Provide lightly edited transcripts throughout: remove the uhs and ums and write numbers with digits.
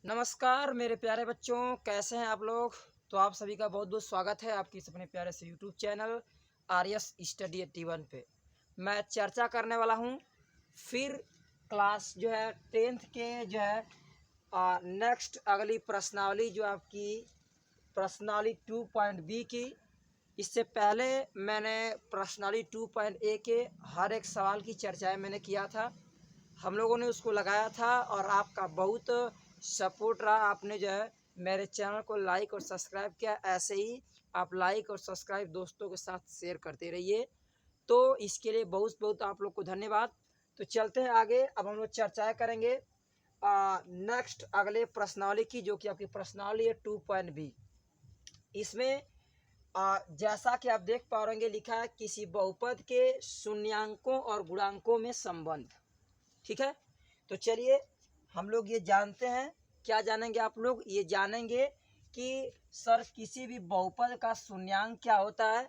नमस्कार मेरे प्यारे बच्चों, कैसे हैं आप लोग। तो आप सभी का बहुत बहुत स्वागत है आपकी इस अपने प्यारे से यूट्यूब चैनल आर्यस स्टडी 81 पे। मैं चर्चा करने वाला हूं फिर क्लास जो है 10th के जो है नेक्स्ट अगली प्रश्नावली जो आपकी प्रश्नावली 2.B की। इससे पहले मैंने प्रश्नावली 2.A के हर एक सवाल की चर्चाएँ मैंने किया था, हम लोगों ने उसको लगाया था और आपका बहुत सपोर्ट रहा। आपने जो है मेरे चैनल को लाइक और सब्सक्राइब किया। ऐसे ही आप लाइक और सब्सक्राइब दोस्तों के साथ शेयर करते रहिए, तो इसके लिए बहुत बहुत आप लोग को धन्यवाद। तो चलते हैं आगे। अब हम लोग चर्चाएं करेंगे नेक्स्ट अगले प्रश्नावली की, जो कि आपकी प्रश्नावली है 2.B। इसमें जैसा कि आप देख पा रहे लिखा है किसी बहुपद के शून्यांकों और गुणांकों में संबंध। ठीक है, तो चलिए हम लोग ये जानते हैं। क्या जानेंगे आप लोग? ये जानेंगे कि सर किसी भी बहुपद का शून्यांक क्या होता है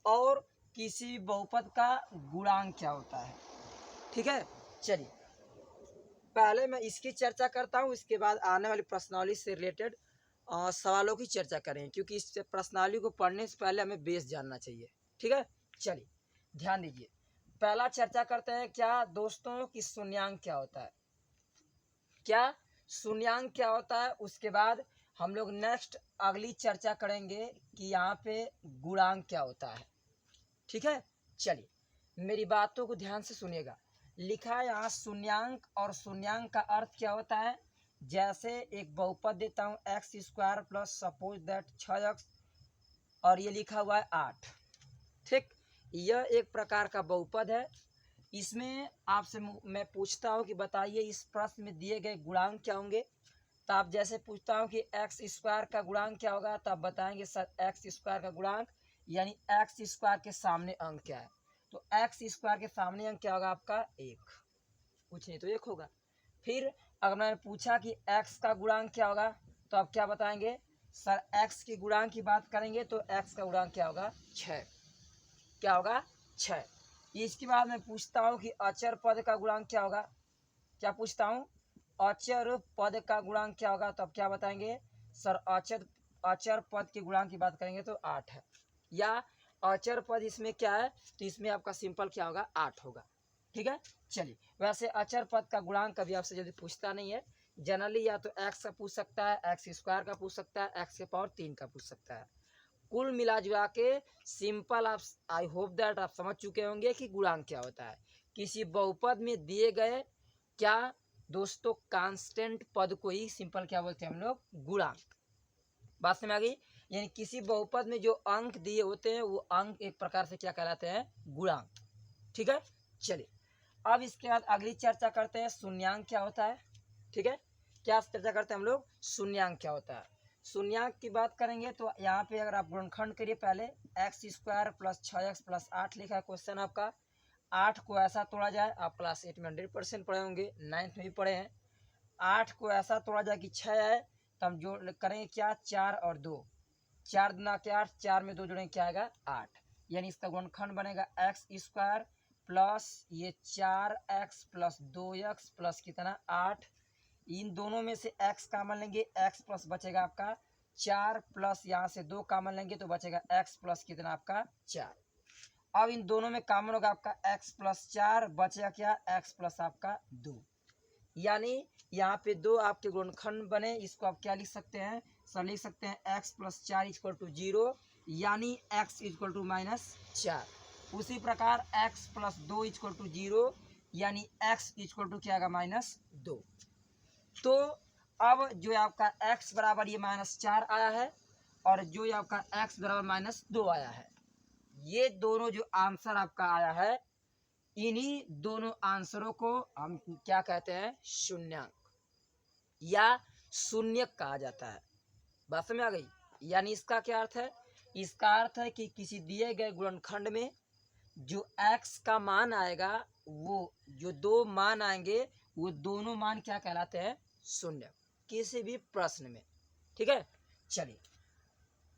और किसी भी बहुपद का गुणांक क्या होता है। ठीक है, चलिए पहले मैं इसकी चर्चा करता हूँ, इसके बाद आने वाली प्रश्नावली से रिलेटेड सवालों की चर्चा करें, क्योंकि इस प्रश्नावली को पढ़ने से पहले हमें बेस जानना चाहिए। ठीक है, चलिए ध्यान दीजिए। पहला चर्चा करते हैं क्या दोस्तों कि शून्यांक क्या होता है। क्या शून्यांक क्या होता है, उसके बाद हम लोग नेक्स्ट अगली चर्चा करेंगे कि यहाँ पे गुणांक क्या होता है। ठीक है, चलिए मेरी बातों को ध्यान से सुनिएगा। लिखा है यहाँ शून्यांक, और शून्यांक का अर्थ क्या होता है। जैसे एक बहुपद देता हूँ x square plus suppose that 6x, और ये लिखा हुआ है 8। ठीक, यह एक प्रकार का बहुपद है। इसमें आपसे मैं पूछता हूँ कि बताइए इस प्रश्न में दिए गए गुणांक क्या होंगे। तो आप जैसे पूछता हूँ कि एक्स स्क्वायर का गुणांक क्या होगा, तो आप बताएंगे सर एक्स स्क्वायर का गुणांक यानी एक्स स्क्वायर के सामने अंक क्या है। तो एक्स स्क्वायर के सामने अंक क्या होगा आपका 1, कुछ नहीं तो 1 होगा। फिर अगर मैंने पूछा कि एक्स का गुणांक क्या होगा, तो आप क्या बताएंगे सर एक्स की गुणांक की बात करेंगे तो एक्स का गुणांक क्या होगा 6। क्या होगा 6। इसके बाद मैं पूछता हूँ कि अचर पद का गुणांक क्या होगा। क्या पूछता हूँ, अचर पद का गुणांक क्या होगा, तो आप क्या बताएंगे सर अचर पद के गुणांक की बात करेंगे तो 8 है। या अचर पद इसमें क्या है, तो इसमें आपका सिंपल क्या होगा 8 होगा। ठीक है, चलिए वैसे अचर पद का गुणांक कभी आपसे जल्दी पूछता नहीं है। जनरली या तो एक्स का पूछ सकता है, एक्स स्क्वायर का पूछ सकता है, एक्स के पावर 3 का पूछ सकता है। कुल मिला जुला के सिंपल आप आई होप दैट आप समझ चुके होंगे कि गुणांक क्या होता है। किसी बहुपद में दिए गए क्या दोस्तों कांस्टेंट पद को ही सिंपल क्या बोलते हैं हम लोग, गुणांक। बात समझ आ गई। यानी किसी बहुपद में जो अंक दिए होते हैं वो अंक एक प्रकार से क्या कहलाते हैं, गुणांक। ठीक है, चलिए अब इसके बाद अगली चर्चा करते हैं शून्यांक क्या होता है। ठीक है, क्या चर्चा करते हैं हम लोग, शून्यांक क्या होता है। शून्यांक की बात करेंगे तो यहाँ पे अगर आप गुणनखंड करिए, पहले x square plus 6x plus 8 लिखा है क्वेश्चन आपका। 8 को ऐसा तोड़ा जाए, आप क्लास 8 में 100% पढ़े होंगे, 9th में भी पढ़े हैं। 8 को ऐसा तोड़ा जाए कि 6 है, तो हम जो करेंगे क्या 4 और 2, 4 दुना के 8, 4 में 2 जोड़ेंगे क्या आएगा 8। यानी इसका गुणनखंड बनेगा एक्स स्क्वायर प्लस ये 4x प्लस 2x प्लस कितना 8। इन दोनों में से x कॉमन लेंगे, x प्लस बचेगा आपका 4 प्लस यहाँ से 2 कॉमन लेंगे तो बचेगा x प्लस कितना आपका 4। अब इन दोनों में कॉमन होगा आपका x प्लस 4, बचेगा क्या x प्लस आपका 2। यानी यहाँ पे 2 आपके गुणनखंड बने, इसको आप क्या लिख सकते हैं सर, लिख सकते हैं x प्लस 4 इक्वल टू 0, यानी x इक्वल टू -4। उसी प्रकार x प्लस 2 इक्वल टू 0, यानी x इक्वल टू क्या आएगा -2। तो अब जो आपका x बराबर ये -4 आया है और जो आपका x बराबर -2 आया है, ये दोनों जो आंसर आपका आया है, इन्हीं दोनों आंसरों को हम क्या कहते हैं, शून्यांक या शून्यक कहा जाता है। बात समझ आ गई। यानी इसका क्या अर्थ है, इसका अर्थ है कि किसी दिए गए गुणनखंड में जो x का मान आएगा, वो जो 2 मान आएंगे वो दोनों मान क्या कहलाते हैं, शून्य, किसी भी प्रश्न में। ठीक है, चलिए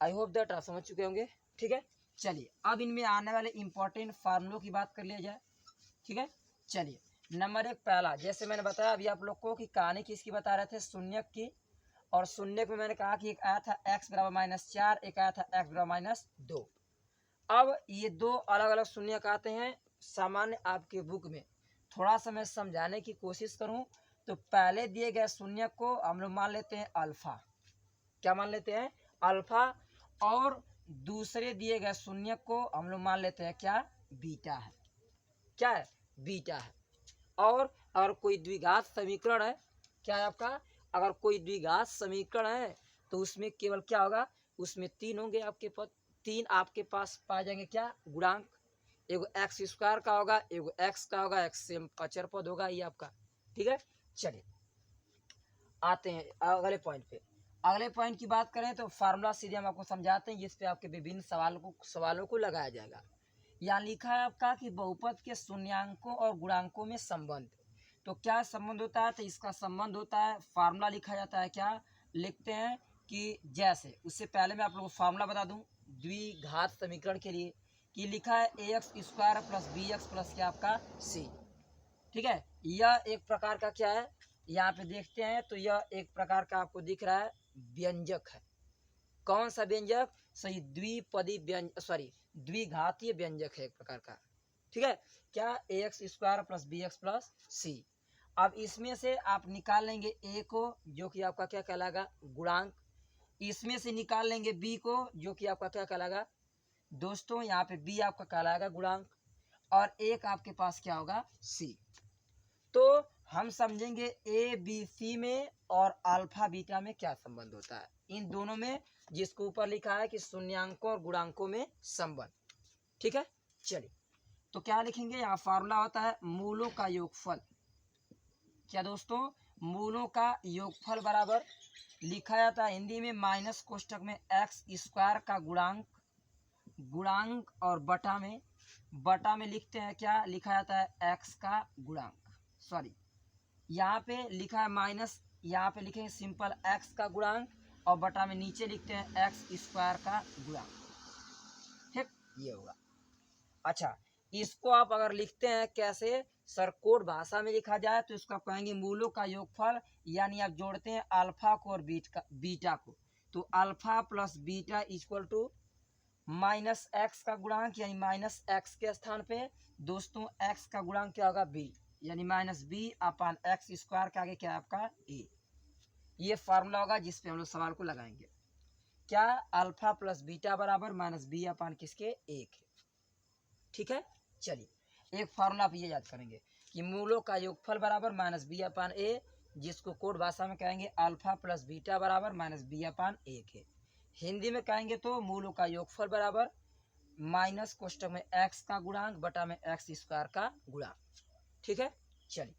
आई होप दैट आप समझ चुके होंगे। ठीक है, चलिए अब इनमें आने वाले इंपॉर्टेंट फार्मूलों की बात कर लिया जाए। ठीक है, चलिए नंबर 1 पहला, जैसे मैंने बताया अभी आप लोग को कि कहानी किसकी बता रहे थे, शून्यक की। और शून्य में मैंने कहा कि एक आया था x बराबर -4, एक आया था x बराबर -2। अब ये दो अलग अलग शून्य आते हैं सामान्य आपके बुक में। थोड़ा सा मैं समझाने की कोशिश करूं तो पहले दिए गए शून्य को हम लोग मान लेते हैं अल्फा। क्या मान लेते हैं? अल्फा। और दूसरे दिए गए शून्य को हम लोग मान लेते हैं क्या? बीटा है। क्या है? बीटा है। और अगर कोई द्विघात समीकरण है, क्या है आपका? अगर कोई द्विघात समीकरण है तो उसमें केवल क्या होगा? उसमें तीन होंगे आपके पद। तीन आपके पास पाए जाएंगे क्या? गुणांक। एगो एक्स स्क्वायर का होगा, एगो एक्स का होगा, एक्स से अचर पद होगा ये आपका। ठीक है, चलिए आते हैं अगले पॉइंट पे। अगले पॉइंट की बात करें तो फार्मूला सीधे हम आपको समझाते हैं, जिस पे आपके विभिन्न सवालों को लगाया जाएगा। यहाँ लिखा है आपका कि बहुपद के शून्यांकों और गुणांकों में संबंध। तो क्या संबंध होता है? तो इसका संबंध होता है, फार्मूला लिखा जाता है क्या? लिखते हैं कि जैसे, उससे पहले मैं आप लोगों को फार्मूला बता दूं द्विघात समीकरण के लिए, कि लिखा है ax square plus B x plus क्या आपका c। ठीक है, यह एक प्रकार का क्या है? यहाँ पे देखते हैं तो यह एक प्रकार का आपको दिख रहा है व्यंजक है। कौन सा व्यंजक? सही, द्विपदी द्विघातीय व्यंजक है एक प्रकार का। ठीक है, क्या? ax square plus B x plus c. अब इसमें से आप निकाल लेंगे a को, जो कि आपका क्या कहलाएगा? गुणांक। इसमें से निकाल लेंगे b को, जो कि आपका क्या कहलाएगा दोस्तों? यहाँ पे b आपका कहलाएगा गुणांक, और एक आपके पास क्या होगा? c। तो हम समझेंगे ए बी सी में और अल्फा बीटा में क्या संबंध होता है, इन दोनों में, जिसको ऊपर लिखा है कि शून्यांकों और गुणांकों में संबंध। ठीक है, चलिए तो क्या लिखेंगे? यहाँ फार्मूला होता है मूलों का योगफल। क्या दोस्तों? मूलों का योगफल बराबर लिखा जाता है हिंदी में माइनस कोष्टक में एक्स स्क्वायर का गुणांक और बटा में लिखते हैं क्या? लिखा जाता है एक्स का गुणांक। सॉरी, यहाँ पे लिखा है माइनस, यहाँ पे लिखेंगे सिंपल एक्स का गुणांक, और बटा में नीचे लिखते हैं एक्स स्क्वायर का गुणांक। ठीक, ये होगा। अच्छा, इसको आप अगर लिखते हैं कैसे? सर कोड भाषा में लिखा जाए तो इसको आप कहेंगे मूलों का योगफल, यानी आप जोड़ते हैं अल्फा को और बीटा को। तो alpha plus beta equal to minus X का गुणांक, यानी माइनस एक्स के स्थान पे दोस्तों एक्स का गुणांक क्या होगा? बी, यानी माइनस बी अपान एक्स स्क्वायर के आगे क्या है आपका? ए। ये फार्मूला होगा जिसपे हम लोग सवाल को लगाएंगे। क्या? अल्फा प्लस बीटा बराबर माइनस बी अपान किसके? एक है। ठीक है, चलिए एक फार्मूला आप ये याद करेंगे कि मूलों का योगफल बराबर माइनस बी अपान ए, जिसको कोड भाषा में कहेंगे अल्फा प्लस बीटा बराबर माइनस बी अपान एक है। हिंदी में कहेंगे तो मूलों का योगफल बराबर माइनस कोष्टक में एक्स का गुणांक बटा में एक्स स्क्वायर का गुणांक। ठीक है, चलिए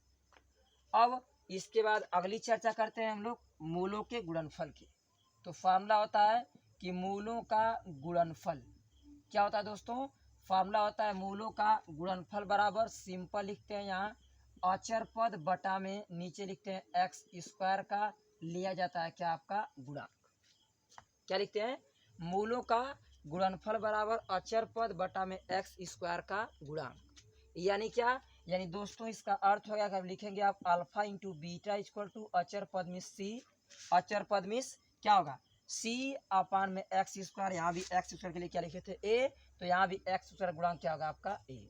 अब इसके बाद अगली चर्चा करते हैं हम लोग मूलों के गुणनफल की। तो फार्मूला होता है कि मूलों का गुणनफल क्या होता है दोस्तों? फार्मूला होता है मूलों का गुणनफल बराबर, सिंपल लिखते हैं यहाँ अचर पद बटा में नीचे लिखते हैं एक्स स्क्वायर का लिया जाता है क्या आपका? गुणांक। क्या लिखते हैं? मूलों का गुणनफल बराबर अचर पद बटा में एक्स स्क्वायर का गुणांक। यानी क्या? यानी दोस्तों इसका अर्थ हो गया कि लिखेंगे आप alpha into beta equal to अचर पद में सी। अचर पद में क्या होगा? सी अपान में एक्स स्क्वायर, यहाँ भी एक्स स्क्वायर के लिए क्या लिखे थे? ए, तो यहाँ भी एक्स स्क्वायर गुणांक क्या होगा आपका? ए।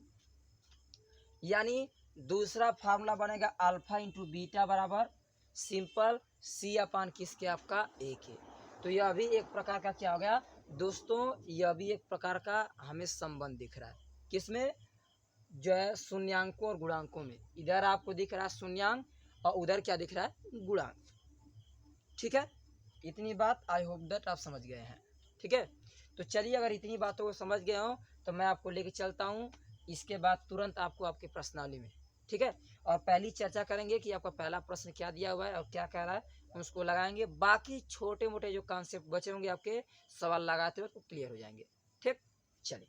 यानी दूसरा फार्मूला बनेगा अल्फा इंटू बीटा बराबर सिंपल सी अपान किसके? आपका? ए के। तो यह भी एक प्रकार का क्या हो गया दोस्तों? यह भी एक प्रकार का हमें संबंध दिख रहा है, किसमें? जो है शून्यांकों और गुणांकों में। इधर आपको दिख रहा है शून्यांक और उधर क्या दिख रहा है? गुणांक। ठीक है, इतनी बात आई होप दैट आप समझ गए हैं। ठीक है, तो चलिए अगर इतनी बातों को समझ गए हो तो मैं आपको लेके चलता हूँ इसके बाद तुरंत आपको आपके प्रश्नावली में। ठीक है, और पहली चर्चा करेंगे कि आपका पहला प्रश्न क्या दिया हुआ है और क्या कह रहा है, उसको लगाएंगे। बाकी छोटे मोटे जो कॉन्सेप्ट बचे होंगे आपके सवाल लगाते हुए तो क्लियर हो जाएंगे। ठीक, चलिए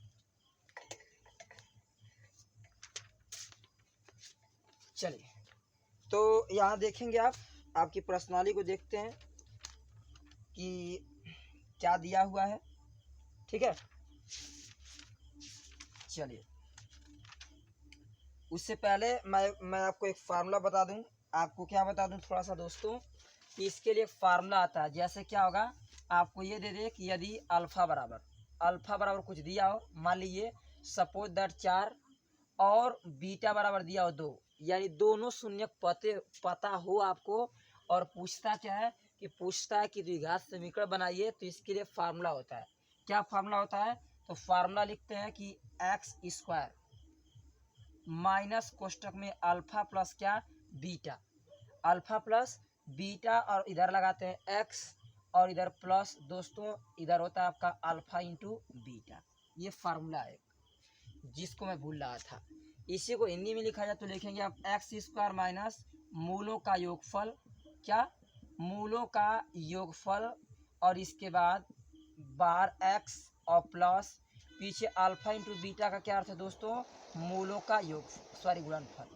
तो यहाँ देखेंगे आप आपकी प्रश्नावली को देखते हैं कि क्या दिया हुआ है। ठीक है, चलिए उससे पहले मैं आपको एक फार्मूला बता दूं। आपको क्या बता दूं थोड़ा सा दोस्तों, कि इसके लिए फार्मूला आता है। जैसे क्या होगा, आपको ये दे दे कि यदि अल्फा बराबर कुछ दिया हो, मान लीजिए सपोज दैट 4 और बीटा बराबर दिया हो 2, यानी दोनों शून्य पता हो आपको, और पूछता क्या है कि द्विघात समीकरण बनाइए, तो इसके लिए फार्मूला होता है। क्या फार्मूला होता है? तो फार्मूला लिखते हैं कि एक्स स्क्वायर माइनस कोष्टक में अल्फा प्लस क्या, बीटा, अल्फा प्लस बीटा, और इधर लगाते हैं एक्स, और इधर प्लस दोस्तों इधर होता है आपका अल्फा इंटू बीटा। ये फार्मूला है जिसको मैं भूल रहा था। इसी को हिंदी में लिखा जाए तो लिखेंगे आप एक्स स्क्वायर माइनस मूलों का योगफल, क्या, मूलों का योगफल, और इसके बाद बार एक्स और प्लस पीछे अल्फा इंटू बीटा का क्या अर्थ है दोस्तों, मूलों का गुणनफल,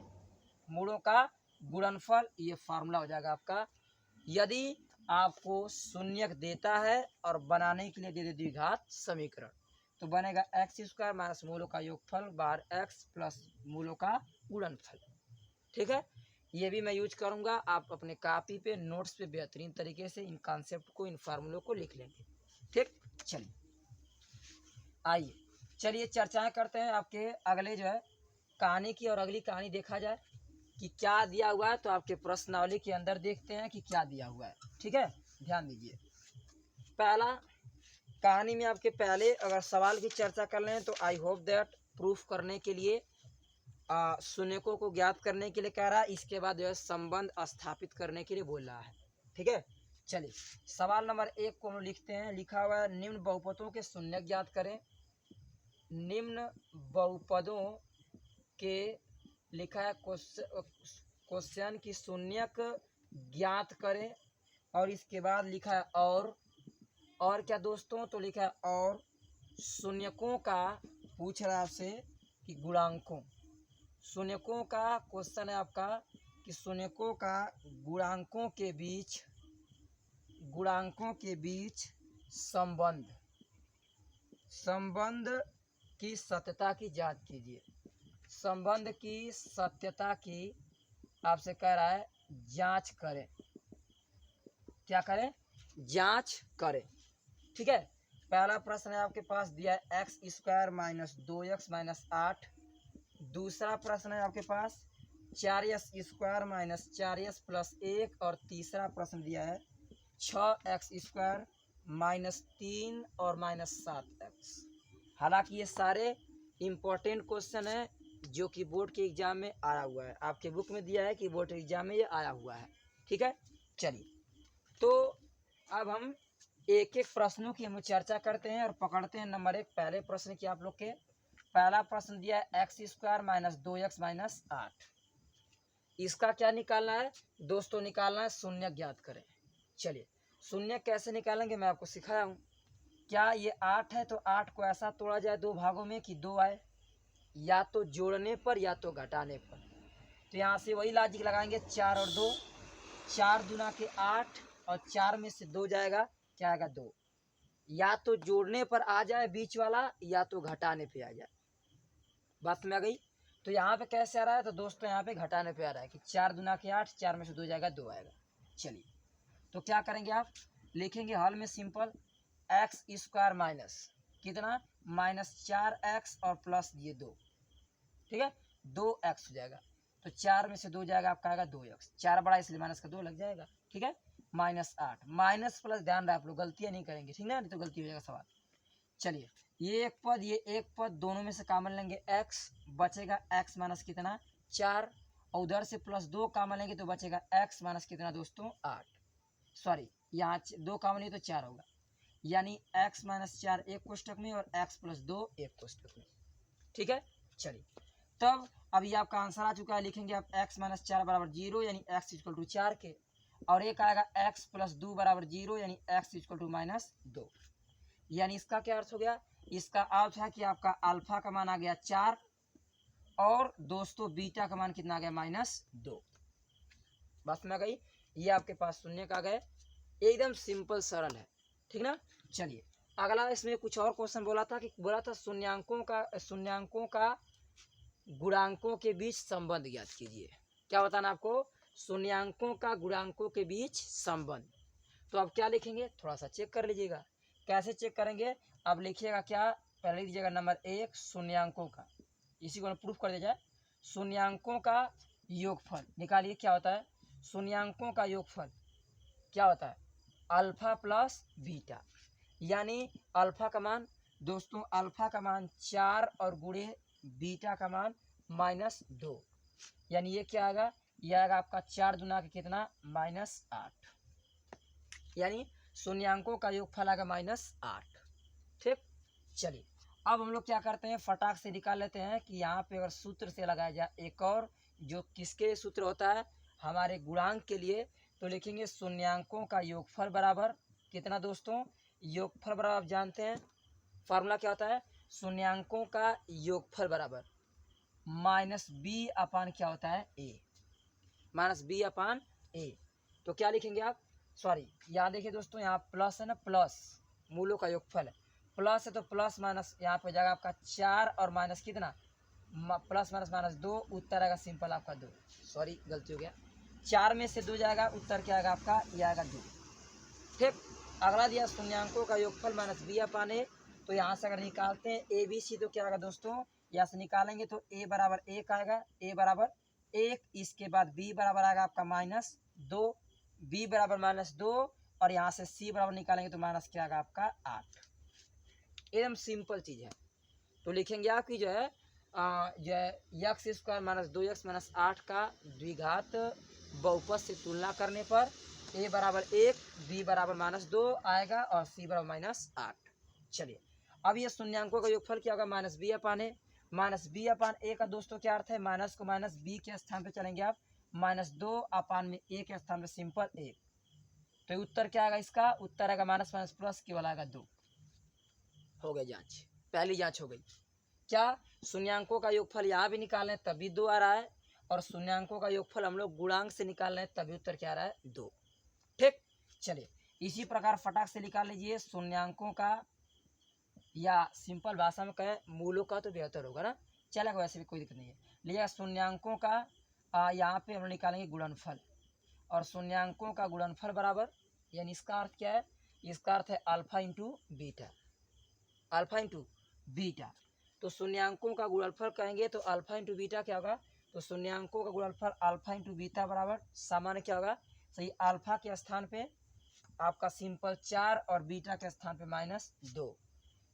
मूलों का गुणनफल। ये फार्मूला हो जाएगा आपका। यदि आपको शून्यक देता है और बनाने के लिए दे दे द्विघात समीकरण, तो बनेगा एक्स स्क्वायर माइनस मूलों का योगफल बार एक्स प्लस मूलों का गुणनफल। ठीक है, ये भी मैं यूज करूंगा। आप अपने कॉपी पे नोट्स पे बेहतरीन तरीके से इन कॉन्सेप्ट को, इन फार्मूलों को लिख लेंगे। ठीक, चलिए चलिए चर्चाएं करते हैं आपके अगले जो है कहानी की, और अगली कहानी देखा जाए कि क्या दिया हुआ है। तो आपके प्रश्नावली के अंदर देखते हैं कि क्या दिया हुआ है। ठीक है, ध्यान दीजिए। पहला कहानी में आपके पहले अगर सवाल की चर्चा कर लें तो आई होप दैट प्रूफ करने के लिए शून्यकों को ज्ञात करने के लिए कह रहा है, इसके बाद जो है संबंध स्थापित करने के लिए बोल रहा है। ठीक है, चलिए सवाल नंबर 1 को हम लिखते हैं। लिखा हुआ है निम्न बहुपदों के शून्यक ज्ञात करें। निम्न बहुपदों के लिखा है क्वेश्चन की शून्यक ज्ञात करें, और इसके बाद लिखा है और क्या दोस्तों, तो लिखा है और शून्यकों का पूछ रहा है आपसे कि गुणांकों, शून्यकों का क्वेश्चन है आपका कि शून्यकों का गुणांकों के बीच संबंध की सत्यता की जांच कीजिए। संबंध की सत्यता की आपसे कह रहा है जांच करें। क्या करें? जांच करें। ठीक है, पहला प्रश्न है आपके पास दिया है X square minus 2x minus 8। दूसरा प्रश्न है आपके पास 4x square minus 4s plus 1, और तीसरा प्रश्न दिया है 6x स्क्वायर माइनस 3 और माइनस 7x। हालांकि ये सारे इम्पोर्टेंट क्वेश्चन है जो कि बोर्ड के एग्जाम में आया हुआ है। आपके बुक में दिया है कि बोर्ड एग्जाम में ये आया हुआ है। ठीक है, चलिए तो अब हम एक एक प्रश्नों की हम चर्चा करते हैं और पकड़ते हैं। नंबर 1 पहले प्रश्न की आप लोग के पहला प्रश्न दिया है X square minus 2x minus 8। इसका क्या निकालना है दोस्तों? निकालना है शून्य ज्ञात करें। चलिए शून्य कैसे निकालेंगे मैं आपको सिखाया हूँ। क्या ये 8 है तो 8 को ऐसा तोड़ा जाए 2 भागों में कि 2 आए, या तो जोड़ने पर या तो घटाने पर। तो यहाँ से वही लॉजिक लगाएंगे 4 और 2, 4 दूना के 8 और 4 में से 2 जाएगा, क्या आएगा 2। या तो जोड़ने पर आ जाए बीच वाला या तो घटाने पे आ जाए। बात में आ गई? तो यहाँ पे कैसे आ रहा है तो दोस्तों यहाँ पे घटाने पे आ रहा है कि 4 दूना के 8, 4 में से 2 जाएगा 2 आएगा। चलिए तो क्या करेंगे आप लिखेंगे हल में सिंपल एक्स स्क्वायर माइनस कितना माइनस 4x और प्लस ये 2। ठीक है, 2x हो जाएगा। तो 4 में से 2 जाएगा आपका आएगा 2x, 4 बड़ा इसलिए माइनस का 2 लग जाएगा। ठीक है, माइनस 8 माइनस प्लस, ध्यान रहे आप लोग गलतियां नहीं करेंगे। ठीक है, नहीं तो गलती हो जाएगा सवाल। चलिए ये एक पद दोनों में से कॉमन लेंगे x, बचेगा x माइनस कितना 4, और उधर से प्लस 2 कॉमन लेंगे तो बचेगा x माइनस कितना दोस्तों 8। सॉरी यहाँ 2 कॉमन लेंगे तो 4 होगा, यानी x माइनस 4 एक कोष्टक में और x प्लस 2 एक कोष्टक में। ठीक है, चलिए तब अभी आपका आंसर आ चुका है। लिखेंगे आप x माइनस 4 बराबर 0 यानी x इक्वल टू 4 के, और एक आएगा x प्लस 2 बराबर 0 यानी x इक्वल टू माइनस 2। यानी इसका क्या अर्थ हो गया? इसका अर्थ है कि आपका अल्फा का मान आ गया 4 और दोस्तों बीटा का मान कितना आ गया माइनस 2। बात में आ गई? ये आपके पास शून्य का गए, एकदम सिंपल सरल है। ठीक ना, चलिए अगला इसमें कुछ और क्वेश्चन बोला था शून्यांकों का गुणांकों के बीच संबंध ज्ञात कीजिए। क्या बताना आपको? शून्यांकों का गुणांकों के बीच संबंध। तो अब क्या लिखेंगे, थोड़ा सा चेक कर लीजिएगा। कैसे चेक करेंगे, अब लिखिएगा क्या, पहले लीजिएगा नंबर 1 शून्यांकों का, इसी को प्रूफ कर दिया जाए। शून्यांकों का योगफल निकालिए, क्या होता है शून्यांकों का योगफल, क्या होता है अल्फा प्लस बीटा। यानी अल्फा का मान दोस्तों, अल्फा का मान 4 और गुणे बीटा का मान -2, यानी ये क्या आएगा, ये आएगा आपका 4 दूना के कितना -8, यानी शून्यांकों का योगफल आएगा -8। ठीक, चलिए अब हम लोग क्या करते हैं, फटाक से निकाल लेते हैं कि यहाँ पे अगर सूत्र से लगाया जाए एक और, जो किसके सूत्र होता है, हमारे गुणांक के लिए, तो लिखेंगे शून्यांकों का योगफल बराबर कितना दोस्तों, योगफल बराबर आप जानते हैं फार्मूला क्या होता है, शून्यांकों का योगफल बराबर -b अपान क्या होता है a, -b अपान a। तो क्या लिखेंगे आप, सॉरी यहाँ देखिए दोस्तों, यहाँ प्लस है ना, प्लस मूलों का योगफल है, प्लस है तो प्लस माइनस यहाँ पे जाएगा आपका 4 और माइनस कितना, प्लस माइनस -2, उत्तर आएगा सिंपल आपका 2, सॉरी गलती हो गया, 4 में से 2 जाएगा, उत्तर क्या आएगा आपका, ये आएगा 2। ठीक, अगला दिया शून्यांकों का योगफल -b अपान a। तो यहाँ से अगर निकालते हैं ए बी सी, तो क्या आएगा दोस्तों, यहाँ से निकालेंगे तो a बराबर 1 आएगा, a बराबर 1, इसके बाद b बराबर आएगा आपका -2, b बराबर -2, और यहाँ से c बराबर निकालेंगे तो माइनस क्या आएगा आपका 8। एकदम सिंपल चीज़ है। तो लिखेंगे आपकी जो है x स्क्वायर -2x -8 का द्विघात बहुपद से तुलना करने पर a बराबर 1, b बराबर -2 आएगा और c बराबर -8। चलिए अब ये शून्यांकों का योगफल क्या होगा, -b upon a। -b upon a का दोस्तों क्या अर्थ है, माइनस को माइनस b के स्थान पे चलेंगे आप, -2 अपान में a के स्थान पे सिंपल 1। तो उत्तर क्या आएगा, इसका उत्तर आएगा माइनस माइनस प्लस केवल आएगा 2। हो गई जांच, पहली जांच हो गई। क्या शून्यांकों का योगफल यहाँ भी निकाल रहे हैं तभी 2 आ रहा है, और शून्यांकों का योगफल हम लोग गुणांक से निकाल रहे हैं तभी उत्तर क्या आ रहा है 2। ठीक, चलिए इसी प्रकार फटाक से निकाल लीजिए शून्यांकों का, या सिंपल भाषा में कहें मूलों का तो बेहतर होगा ना, चलेगा, वैसे भी कोई दिक्कत नहीं है। लीजिएगा शून्यांकों का यहाँ पे हम लोग निकालेंगे गुणनफल, और शून्यांकों का गुणनफल बराबर, यानी इसका अर्थ क्या है, इसका अर्थ है alpha into beta, alpha into beta. तो शून्यांकों का गुणनफल कहेंगे तो अल्फा इंटू बीटा क्या होगा, तो शून्यांकों का गुणनफल अल्फा इंटू बीटा बराबर सामान्य क्या होगा, सही अल्फा के स्थान पे आपका सिंपल 4 और बीटा के स्थान पे -2,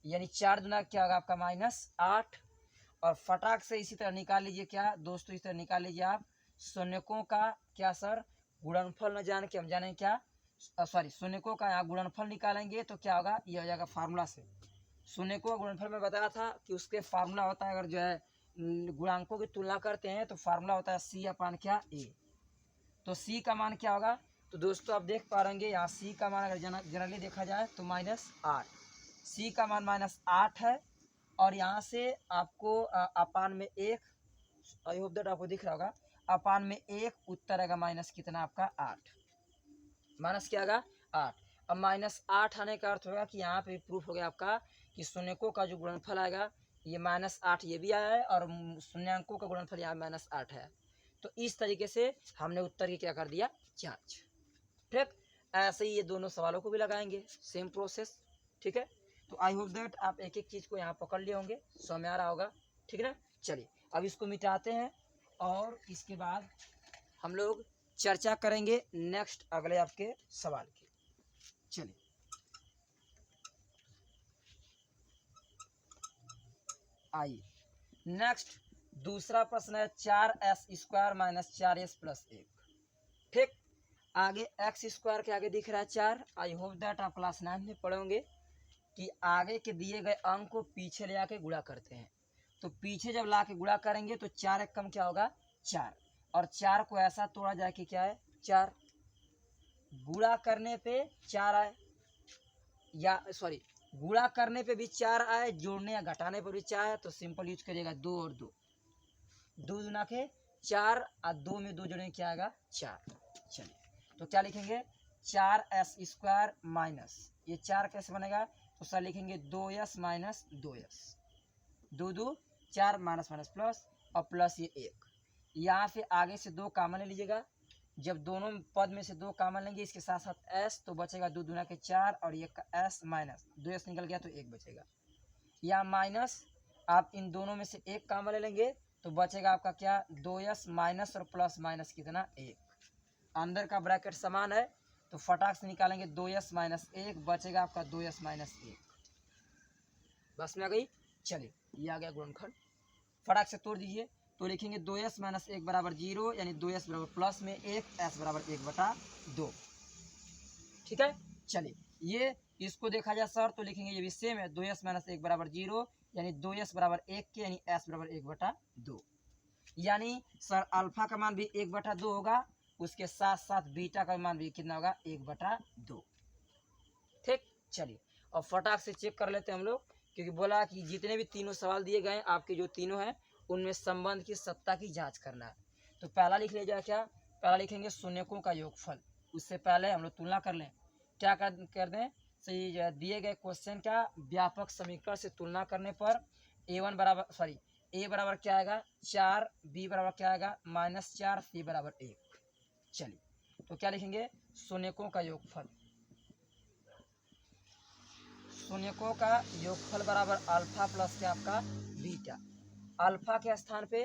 यानी 4 दूना क्या होगा आपका -8। और फटाक से इसी तरह निकाल लीजिए क्या दोस्तों, इस तरह निकाल लीजिए आप शून्यकों का क्या सर, गुणनफल न जान के हम जाने क्या, सॉरी शून्यकों का यहाँ गुणनफल निकालेंगे तो क्या होगा, ये हो जाएगा फार्मूला से। शून्यकों का गुणनफल में बताया था कि उसके फार्मूला होता है, अगर जो है गुणांकों की तुलना करते हैं तो फार्मूला होता है c अपान क्या a। तो c का मान क्या होगा, तो दोस्तों आप देख पा रहेंगे यहाँ c का मान अगर जनरली देखा जाए तो -8, c का मान -8 है, और यहाँ से आपको अपान में 1, आई होप दैट आपको दिख रहा होगा, अपान में 1, उत्तर आएगा माइनस कितना आपका 8, माइनस क्या आएगा 8। अब -8 आने का अर्थ होगा कि यहाँ पे प्रूफ हो गया आपका कि शून्यकों का जो गुणनफल आएगा ये -8 ये भी आया है, और शून्यांकों का गुणनफल यहाँ -8 है। तो इस तरीके से हमने उत्तर की क्या कर दिया, जांच। ठीक, ऐसे ही ये दोनों सवालों को भी लगाएंगे, सेम प्रोसेस। ठीक है, तो आई होप दैट आप एक एक चीज़ को यहाँ पकड़ लिए होंगे, समझ में आ रहा होगा। ठीक है ना, चलिए अब इसको मिटाते हैं, और इसके बाद हम लोग चर्चा करेंगे नेक्स्ट अगले आपके सवाल की। चलिए आइए नेक्स्ट दूसरा प्रश्न है 4s स्क्वायर -4s + 1। ठीक, आगे x स्क्वायर के आगे दिख रहा है 4। आई होप दैट आप क्लास 9 में पढ़े होंगे कि आगे के दिए गए अंक को पीछे ले आके गुणा करते हैं। तो पीछे जब ला के गुणा करेंगे तो 4 एक कम क्या होगा 4, और 4 को ऐसा तोड़ा जाए कि क्या है 4, गुणा करने पे 4 आए, या सॉरी गुणा करने पे भी 4 आए, जोड़ने या घटाने पर भी 4 है, तो सिंपल यूज करिएगा 2 और 2, 2 दूना के 4, और 2 में 2 जोड़ेंगे क्या आएगा 4। चलिए तो क्या लिखेंगे 4s स्क्वायर माइनस, ये 4 कैसे बनेगा, तो सर लिखेंगे 2s minus 2s, 2 2 4 minus minus plus, और प्लस ये 1, यहाँ पे आगे से 2 कॉमन ले लीजिएगा, जब दोनों पद में से 2 कॉमन लेंगे इसके साथ साथ एस, तो बचेगा 2 दूना के 4 और ये एस माइनस 2s निकल गया तो 1 बचेगा। या माइनस आप इन दोनों में से 1 कॉमन ले लेंगे तो बचेगा आपका क्या 2s माइनस और प्लस माइनस कितना 1। अंदर का ब्रैकेट समान है तो फटाक से निकालेंगे 2s माइनस 1 बचेगा आपका 2s माइनस 1। बस में आ गई। चलिए ये आ गया गुणनखंड, फटाक से तोड़ दीजिए। तो लिखेंगे 2s माइनस 1 बराबर 0 यानी 2s बराबर प्लस में 1 s बराबर 1/2। ठीक है। चलिए ये इसको देखा जाए सर तो लिखेंगे ये भी सेम है 2s माइनस 1 बराबर 0 यानी 2s बराबर 1 के यानी s बराबर 1/2। यानी सर अल्फा का मान भी 1/2 होगा, उसके साथ साथ बीटा का मान भी कितना होगा 1/2। ठीक। चलिए और फटाक से चेक कर लेते हैं हम लोग, क्योंकि बोला कि जितने भी तीनों सवाल दिए गए आपके जो तीनों हैं उनमें संबंध की सत्ता की जांच करना है। तो पहला लिख लीजिएगा क्या, पहला लिखेंगे शून्यकों का योगफल। उससे पहले हम लोग तुलना कर लें, क्या कर दें सही दिए गए क्वेश्चन का व्यापक समीकरण से तुलना करने पर a1 बराबर सॉरी a बराबर क्या आएगा 4, b बराबर क्या आएगा -4, c बराबर 1। चलिए तो क्या लिखेंगे शून्यकों का योगफल, शून्यकों का योगफल बराबर अल्फा प्लस क्या आपका बीटा। अल्फा के स्थान पे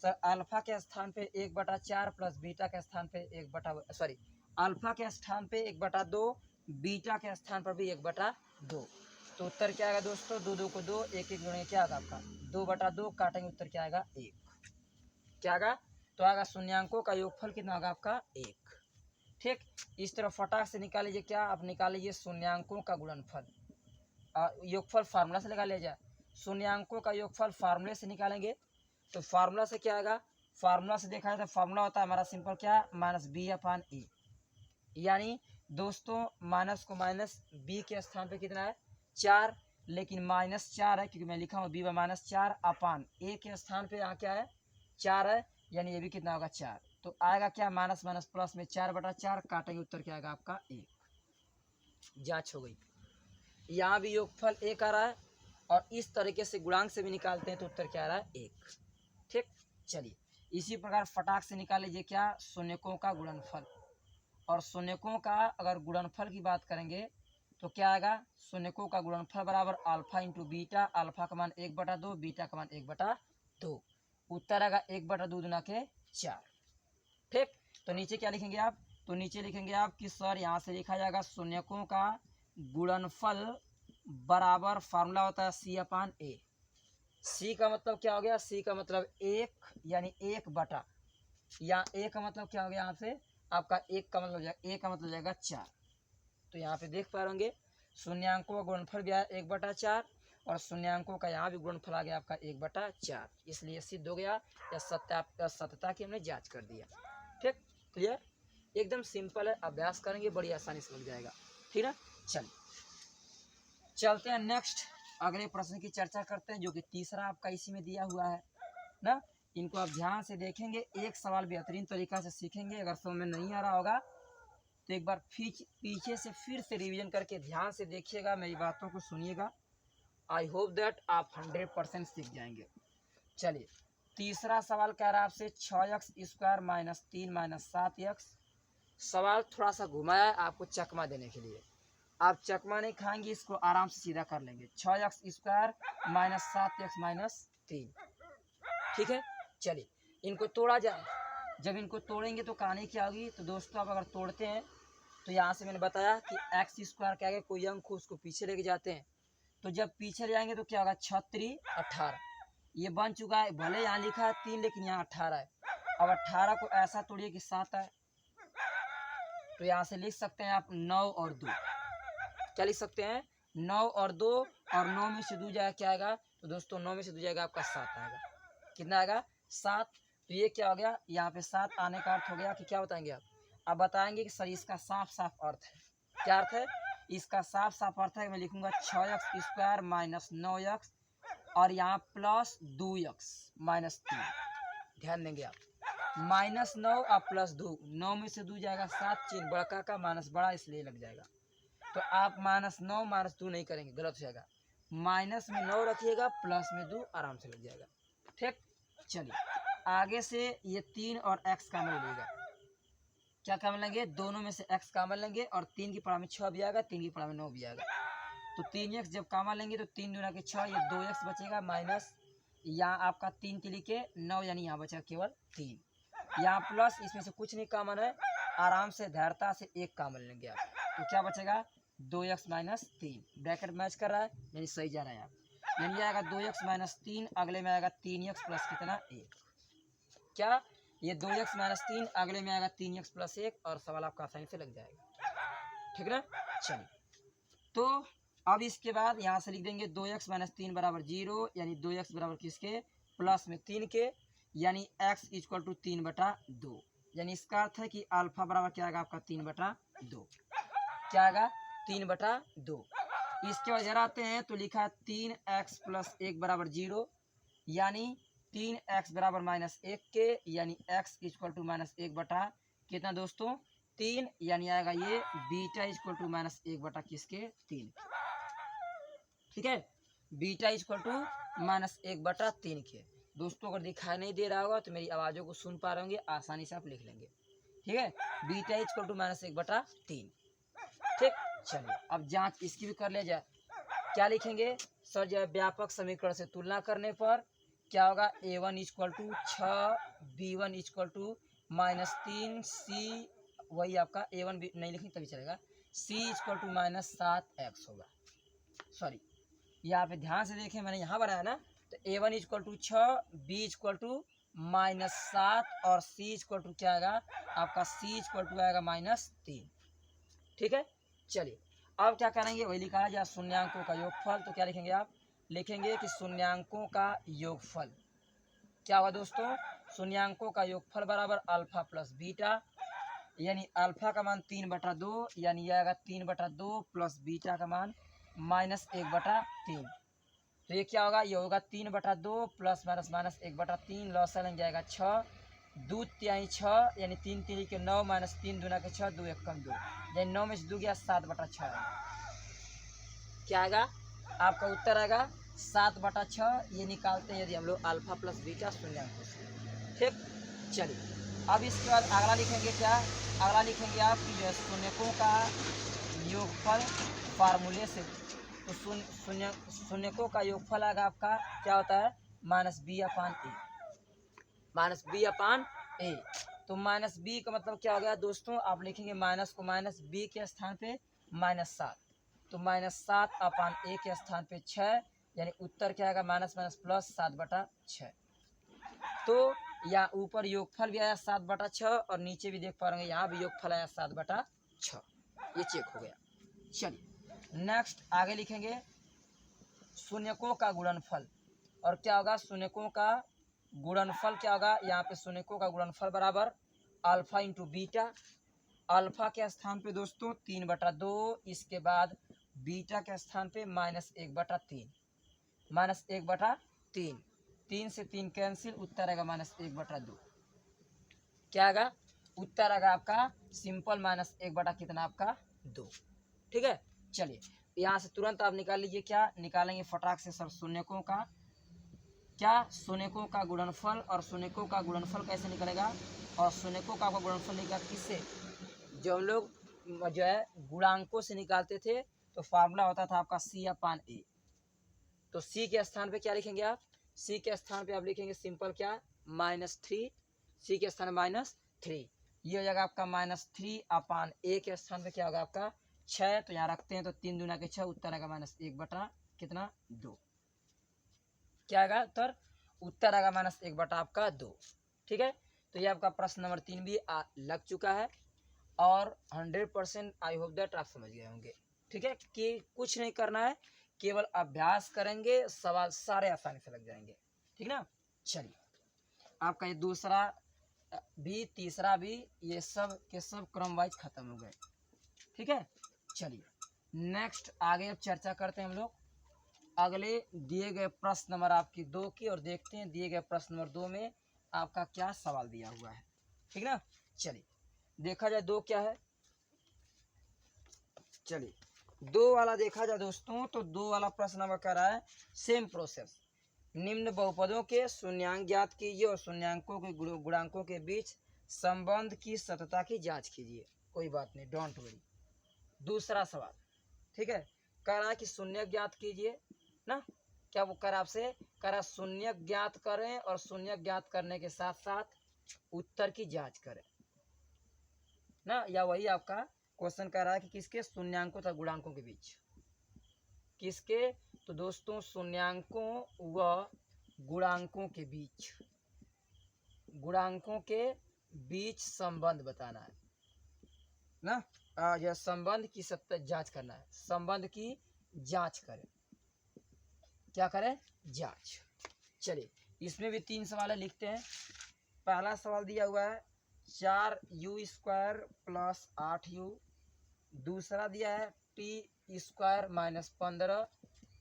सर अल्फा के स्थान पे 1/4 प्लस बीटा के स्थान पे अल्फा के स्थान पे 1/2, बीटा के स्थान पर भी 1/2। तो उत्तर क्या आएगा दोस्तों 2 2 को 2 1 1 गुणे क्या आएगा आपका 2/2 काटेंगे उत्तर क्या आएगा 1। क्या आएगा तो आएगा शून्यांकों का योगफल कितना होगा आपका 1। ठीक। इस तरह फटाक से निकाल लीजिए क्या आप निकाल लीजिए शून्यांकों का गुणनफल। योगफल फार्मूला से लगा लीजिए, शून्यांकों का योगफल फार्मूले से निकालेंगे तो फार्मूला से क्या आएगा, फार्मूला से देखा जाए तो फार्मूला होता है हमारा सिंपल क्या -b/e। यानी दोस्तों माइनस को माइनस b के स्थान पे कितना है 4, लेकिन -4 है क्योंकि मैं लिखा हूँ b/-4 अपान a के स्थान पे यहाँ क्या है 4 है, यानी ये भी कितना होगा 4। तो आएगा क्या माइनस माइनस प्लस में 4/4 काटेंगे उत्तर क्या आएगा आपका 1। जांच हो गई। यहाँ भी योगफल 1 आ रहा है और इस तरीके से गुणांक से भी निकालते हैं तो उत्तर क्या आ रहा है 1। ठीक। चलिए इसी प्रकार फटाक से निकाल लीजिए क्या शून्यकों का गुणनफल। और शून्यकों का अगर गुणनफल की बात करेंगे तो क्या आएगा शून्यकों का गुणनफल बराबर अल्फा इंटू बीटा, अल्फा का मान 1/2 बीटा का मान 1/2। उत्तर आएगा 1/2 दूना के 4। ठीक। तो नीचे क्या लिखेंगे आप, तो नीचे लिखेंगे आप कि सर यहाँ से लिखा जाएगा शून्यकों का गुणनफल बराबर फार्मूला होता है c/a। c का मतलब क्या हो गया, c का मतलब 1 यानी 1/, यहाँ a का मतलब क्या हो गया यहाँ से आपका 1 का मतलब जाएगा a का मतलब जाएगा 4। तो यहाँ पे देख पा रहे होंगे शून्यांकों का गुणनफल भी आया 1/4 और शून्यांकों का यहाँ भी गुणनफल आ गया आपका 1/4, इसलिए सिद्ध हो गया या सत्यता की हमने जांच कर दिया। ठीक। क्लियर, एकदम सिंपल है, अभ्यास करेंगे बड़ी आसानी से लग जाएगा। ठीक है। चलिए चलते हैं नेक्स्ट अगले प्रश्न की चर्चा करते हैं जो कि तीसरा आपका इसी में दिया हुआ है ना। इनको आप ध्यान से देखेंगे, एक सवाल बेहतरीन तरीका से सीखेंगे। अगर समझ में नहीं आ रहा होगा तो एक बार पीछे से फिर से रिवीजन करके ध्यान से देखिएगा, मेरी बातों को सुनिएगा। आई होप दैट आप 100% सीख जाएंगे। चलिए तीसरा सवाल कह रहा है आपसे 6x² - 3 - 7x। सवाल थोड़ा सा घुमाया है आपको चकमा देने के लिए, आप चकमा नहीं खाएंगे, इसको आराम से सीधा कर लेंगे 6x² - 7x - 3। ठीक है। चलिए इनको तोड़ा जाए, जब इनको तोड़ेंगे तो कहानी क्या होगी। तो दोस्तों आप अगर तोड़ते हैं तो यहाँ से मैंने बताया कि x² के आगे कोई अंक हो उसको पीछे लेके जाते हैं, तो जब पीछे ले जाएंगे तो क्या होगा 36 18। ये बन चुका है, भले यहाँ लिखा है 3 लेकिन यहाँ 18 है। अब 18 को ऐसा तोड़िए कि 7 है, तो यहाँ से लिख सकते हैं आप 9 और 2। क्या लिख सकते हैं 9 और 2, और 9 में से 2 जाएगा क्या आएगा, तो दोस्तों 9 में से 2 जाएगा आपका 7 आएगा। कितना आएगा 7। तो ये क्या हो गया, यहाँ पे 7 आने का अर्थ हो गया कि क्या बताएंगे आप, अब बताएंगे कि सर इसका साफ साफ अर्थ है। क्या अर्थ है, इसका साफ साफ अर्थ है मैं लिखूंगा 6x² - 9x और यहाँ प्लस 2x - 3। ध्यान देंगे आप -9 और +2, 9 में से 2 जाएगा 7, चिन्ह बड़का का माइनस बड़ा इसलिए लग जाएगा। तो आप -9 - 2 नहीं करेंगे, गलत हो जाएगा। माइनस में 9 रखिएगा, प्लस में 2 आराम से लग जाएगा। ठीक। चलिए आगे से ये 3 और x का मान लीजिएगा, क्या कॉमन लेंगे, दोनों में से x कॉमन लेंगे और 3 की पावर में 6 भी आएगा, 3 की पावर में 9 भी आएगा। तो 3x जब कॉमन लेंगे तो 3 दूना के 6, ये 2x बचेगा माइनस यहाँ आपका 3 के लिखे 9, यानी यहाँ बचेगा केवल 3। यहाँ प्लस, इसमें से कुछ नहीं कॉमन है, आराम से धैर्यता से एक कॉमन लेंगे आप, तो क्या बचेगा 2x माइनस 3। ब्रैकेट मैच कर रहा है यानी सही जा रहा है आप, यानी आएगा 2x माइनस 3, अगले में आएगा 3x प्लस कितना 1। क्या ये 2x माइनस 3, अगले में आएगा 3x प्लस 1, और सवाल आपका आसानी से लग जाएगा, ठीक ना। चलिए, तो अब इसके बाद यहाँ से लिख देंगे 2x माइनस 3 बराबर 0, यानी 2x बराबर किसके, प्लस में 3 के, यानी x इक्वल टू 3/2। यानी इसका अर्थ है कि अल्फा बराबर क्या आएगा आपका 3/2, क्या आएगा 3/2। इसके बाद जरा आते हैं तो लिखा 3x प्लस 1 बराबर 0, यानी 3x बराबर माइनस 1 के, यानी x इक्वल टू माइनस 1 बटा कितना दोस्तों 3, यानी आएगा ये बीटा इक्वल टू माइनस 1 बटा किसके 3, ठीक है। बीटा इक्वल टू माइनस 1 बटा 3 के। दोस्तों अगर दिखाई नहीं दे रहा होगा तो मेरी आवाज़ों को सुन पा रहे होंगे, आसानी से आप लिख लेंगे, ठीक है। बीटा इक्वल टू माइनस 1 बटा 3, ठीक। चलिए अब जांच इसकी भी कर लिया जाए। क्या लिखेंगे सर, जो है व्यापक समीकरण से तुलना करने पर क्या होगा, a1 equal to 6, b1 equal to minus 3, c वही आपका a1 भी नहीं लिखेंगे तभी चलेगा, c equal to minus 7x होगा। सॉरी, यहाँ पे ध्यान से देखें, मैंने यहाँ बनाया ना, तो a1 equal to 6, b equal to minus 7, और c इक्वल टू क्या आएगा आपका, c इक्वल टू आएगा माइनस 3, ठीक है। चलिए अब क्या करेंगे, वही लिखा है जहाँ शून्यांकों का योगफल, तो क्या लिखेंगे आप, लिखेंगे कि शून्यांकों का योगफल क्या होगा दोस्तों, शून्यांकों का योगफल बराबर अल्फा प्लस बीटा, यानी अल्फा का मान 3/2, यानी यह आएगा 3/2 प्लस बीटा का मान माइनस 1/3। तो ये क्या होगा, ये होगा 3/2 प्लस माइनस माइनस 1/3, लॉसा लग जाएगा 6, 2 तिहाई 6, यानी 3 3 के 9 माइनस 3 दूना के 6, 2 1 कम 2, यानी 9 में से 2 गया 7/6। क्या आएगा आपका उत्तर आएगा 7/6। ये निकालते हैं यदि हम लोग अल्फा प्लस बीटा शून्यांकों से, ठीक। चलिए अब इसके बाद अगला लिखेंगे, क्या अगला लिखेंगे आप कि जो है शून्यकों का योगफल फार्मूले से, तो शून्यकों का योगफल आएगा आपका क्या होता है, माइनस b/a, माइनस b/a। तो माइनस b का मतलब क्या हो गया दोस्तों, आप लिखेंगे माइनस को माइनस b के स्थान पे माइनस 7, तो माइनस 7/a के स्थान पे 6, यानी उत्तर क्या आएगा माइनस माइनस प्लस 7/6। तो या ऊपर योगफल भी आया 7/6 और नीचे भी देख पा रहे हैं यहाँ भी योगफल आया 7/6, ये चेक हो गया। चलिए नेक्स्ट आगे लिखेंगे शून्यकों का गुणनफल, और क्या होगा शून्यकों का गुणनफल, क्या होगा यहाँ पे शून्यकों का गुणनफल बराबर अल्फा इंटू बीटा, अल्फा के स्थान पे दोस्तों 3/2, इसके बाद बीटा के स्थान पे माइनस 1/3, माइनस 1/3, 3 से 3 कैंसिल, उत्तर आएगा माइनस 1/2। क्या आएगा उत्तर आएगा आपका सिंपल माइनस 1 कितना आपका 2, ठीक है। चलिए यहाँ से तुरंत आप निकाल लीजिए, क्या निकालेंगे फटाक से सर, शून्यकों का क्या, शून्यकों का गुणनफल, और शून्यकों का गुणनफल कैसे निकलेगा, और शून्यकों का गुणनफल निकला किससे, जो हम लोग जो है गुणांकों से निकालते थे, तो फार्मूला होता था आपका c/a। तो c के स्थान पे क्या लिखेंगे आप, c के स्थान पे आप लिखेंगे सिंपल क्या -3, c के स्थान -3, ये हो जाएगा आपका -3/a के स्थान पे क्या होगा आपका 6, तो यहाँ रखते हैं तो 3 दूना के 6, उत्तर आएगा -1 कितना 2, क्या आएगा उत्तर, उत्तर आएगा -1 आपका 2, ठीक है। तो ये आपका प्रश्न नंबर 3 भी लग चुका है, और 100% आई होप दैट आप समझ गए होंगे, ठीक है। कि कुछ नहीं करना है, केवल अभ्यास करेंगे, सवाल सारे आसानी से लग जाएंगे, ठीक ना। चलिए आपका ये दूसरा भी तीसरा भी ये सब के सब क्रम वाइज खत्म हो गए, ठीक है। चलिए नेक्स्ट आगे अब चर्चा करते हैं हम लोग अगले दिए गए प्रश्न नंबर आपकी 2 की, और देखते हैं दिए गए प्रश्न नंबर 2 में आपका क्या सवाल दिया हुआ है, ठीक ना। चलिए देखा जाए 2 क्या है, चलिए 2 वाला देखा जाए दोस्तों, तो 2 वाला प्रश्न नंबर कह रहा है सेम प्रोसेस, निम्न बहुपदों के शून्यांक ज्ञात कीजिए और शून्यांकों के गुणांकों के बीच संबंध की सत्यता की जांच कीजिए। कोई बात नहीं, डोंट वरी। दूसरा सवाल, ठीक है, कह रहा है कि शून्य ज्ञात कीजिए ना। क्या वो कर आपसे कह रहा शून्य ज्ञात करें और शून्य ज्ञात करने के साथ साथ उत्तर की जांच करें ना, या वही आपका क्वेश्चन कह रहा है कि किसके, शून्यांकों तथा गुणांकों के बीच। किसके, तो दोस्तों शून्यांकों व गुणांकों के बीच, गुणांकों के बीच संबंध बताना है ना। यह संबंध की सत्य जांच करना है, संबंध की जांच करें। क्या करें, जांच। चलिए इसमें भी 3 सवाल है, लिखते हैं। पहला सवाल दिया हुआ है 4u² प्लस 8u। दूसरा दिया है t² माइनस 15।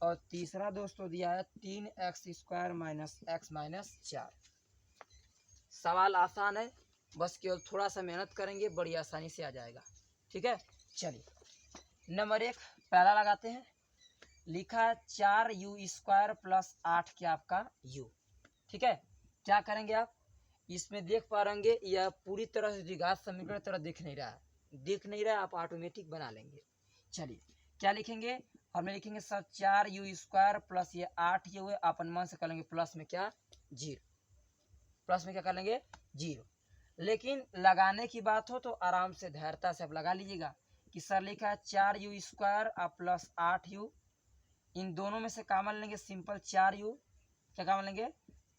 और तीसरा दोस्तों दिया है 3x² माइनस x माइनस 4। सवाल आसान है, बस केवल थोड़ा सा मेहनत करेंगे, बड़ी आसानी से आ जाएगा। ठीक है, चलिए नंबर 1 पहला लगाते हैं। लिखा है 4u² प्लस 8 क्या आपका u। ठीक है, क्या करेंगे आप, इसमें देख पा रहेंगे यह पूरी तरह से द्विघात समीकरण तरह दिख नहीं रहा है, आप ऑटोमेटिक बना लेंगे। चलिए क्या लिखेंगे, हमने लिखेंगे सर 4u² प्लस ये 8u है, अपन मन से कर लेंगे प्लस में क्या 0, प्लस में क्या कर लेंगे 0। लेकिन लगाने की बात हो तो आराम से धैर्यता से आप लगा लीजिएगा कि सर लिखा है 4u² प्लस 8u, इन दोनों में से कॉमन लेंगे सिंपल 4u, क्या कॉमन लेंगे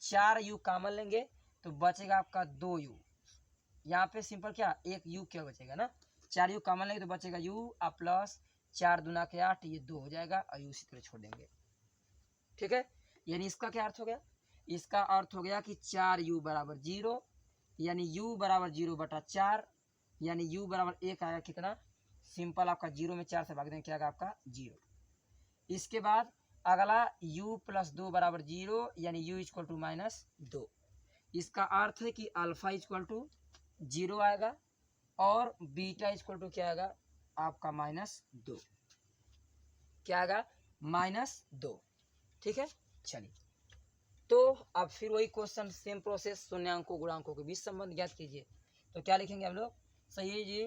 4u कॉमन लेंगे तो बचेगा आपका 2u। यहाँ पे सिंपल क्या एक u क्या बचेगा ना, 4u कॉमन लेंगे तो बचेगा u और प्लस 4 दूना के 8, ये 2 हो जाएगा और u इसी तरह छोड़ देंगे। ठीक है, यानी इसका क्या अर्थ हो गया, इसका अर्थ हो गया कि 4u बराबर 0, यानी u बराबर 0 बटा 4, यानी u बराबर 1 आएगा कितना, सिंपल आपका 0 में 4 से भाग देंगे क्या आएगा आपका 0। इसके बाद अगला u प्लस 2 बराबर 0, यानी u इक्वल टू माइनस 2। इसका अर्थ है कि अल्फा इक्वल टू 0 आएगा और बीटा इक्वल टू क्या आएगा आपका माइनस 2, क्या आएगा माइनस 2। ठीक है, चलिए तो अब फिर वही क्वेश्चन सेम प्रोसेस, शून्यांकों गुणांकों के बीच संबंध ज्ञात कीजिए। तो क्या लिखेंगे हम लोग, सही जी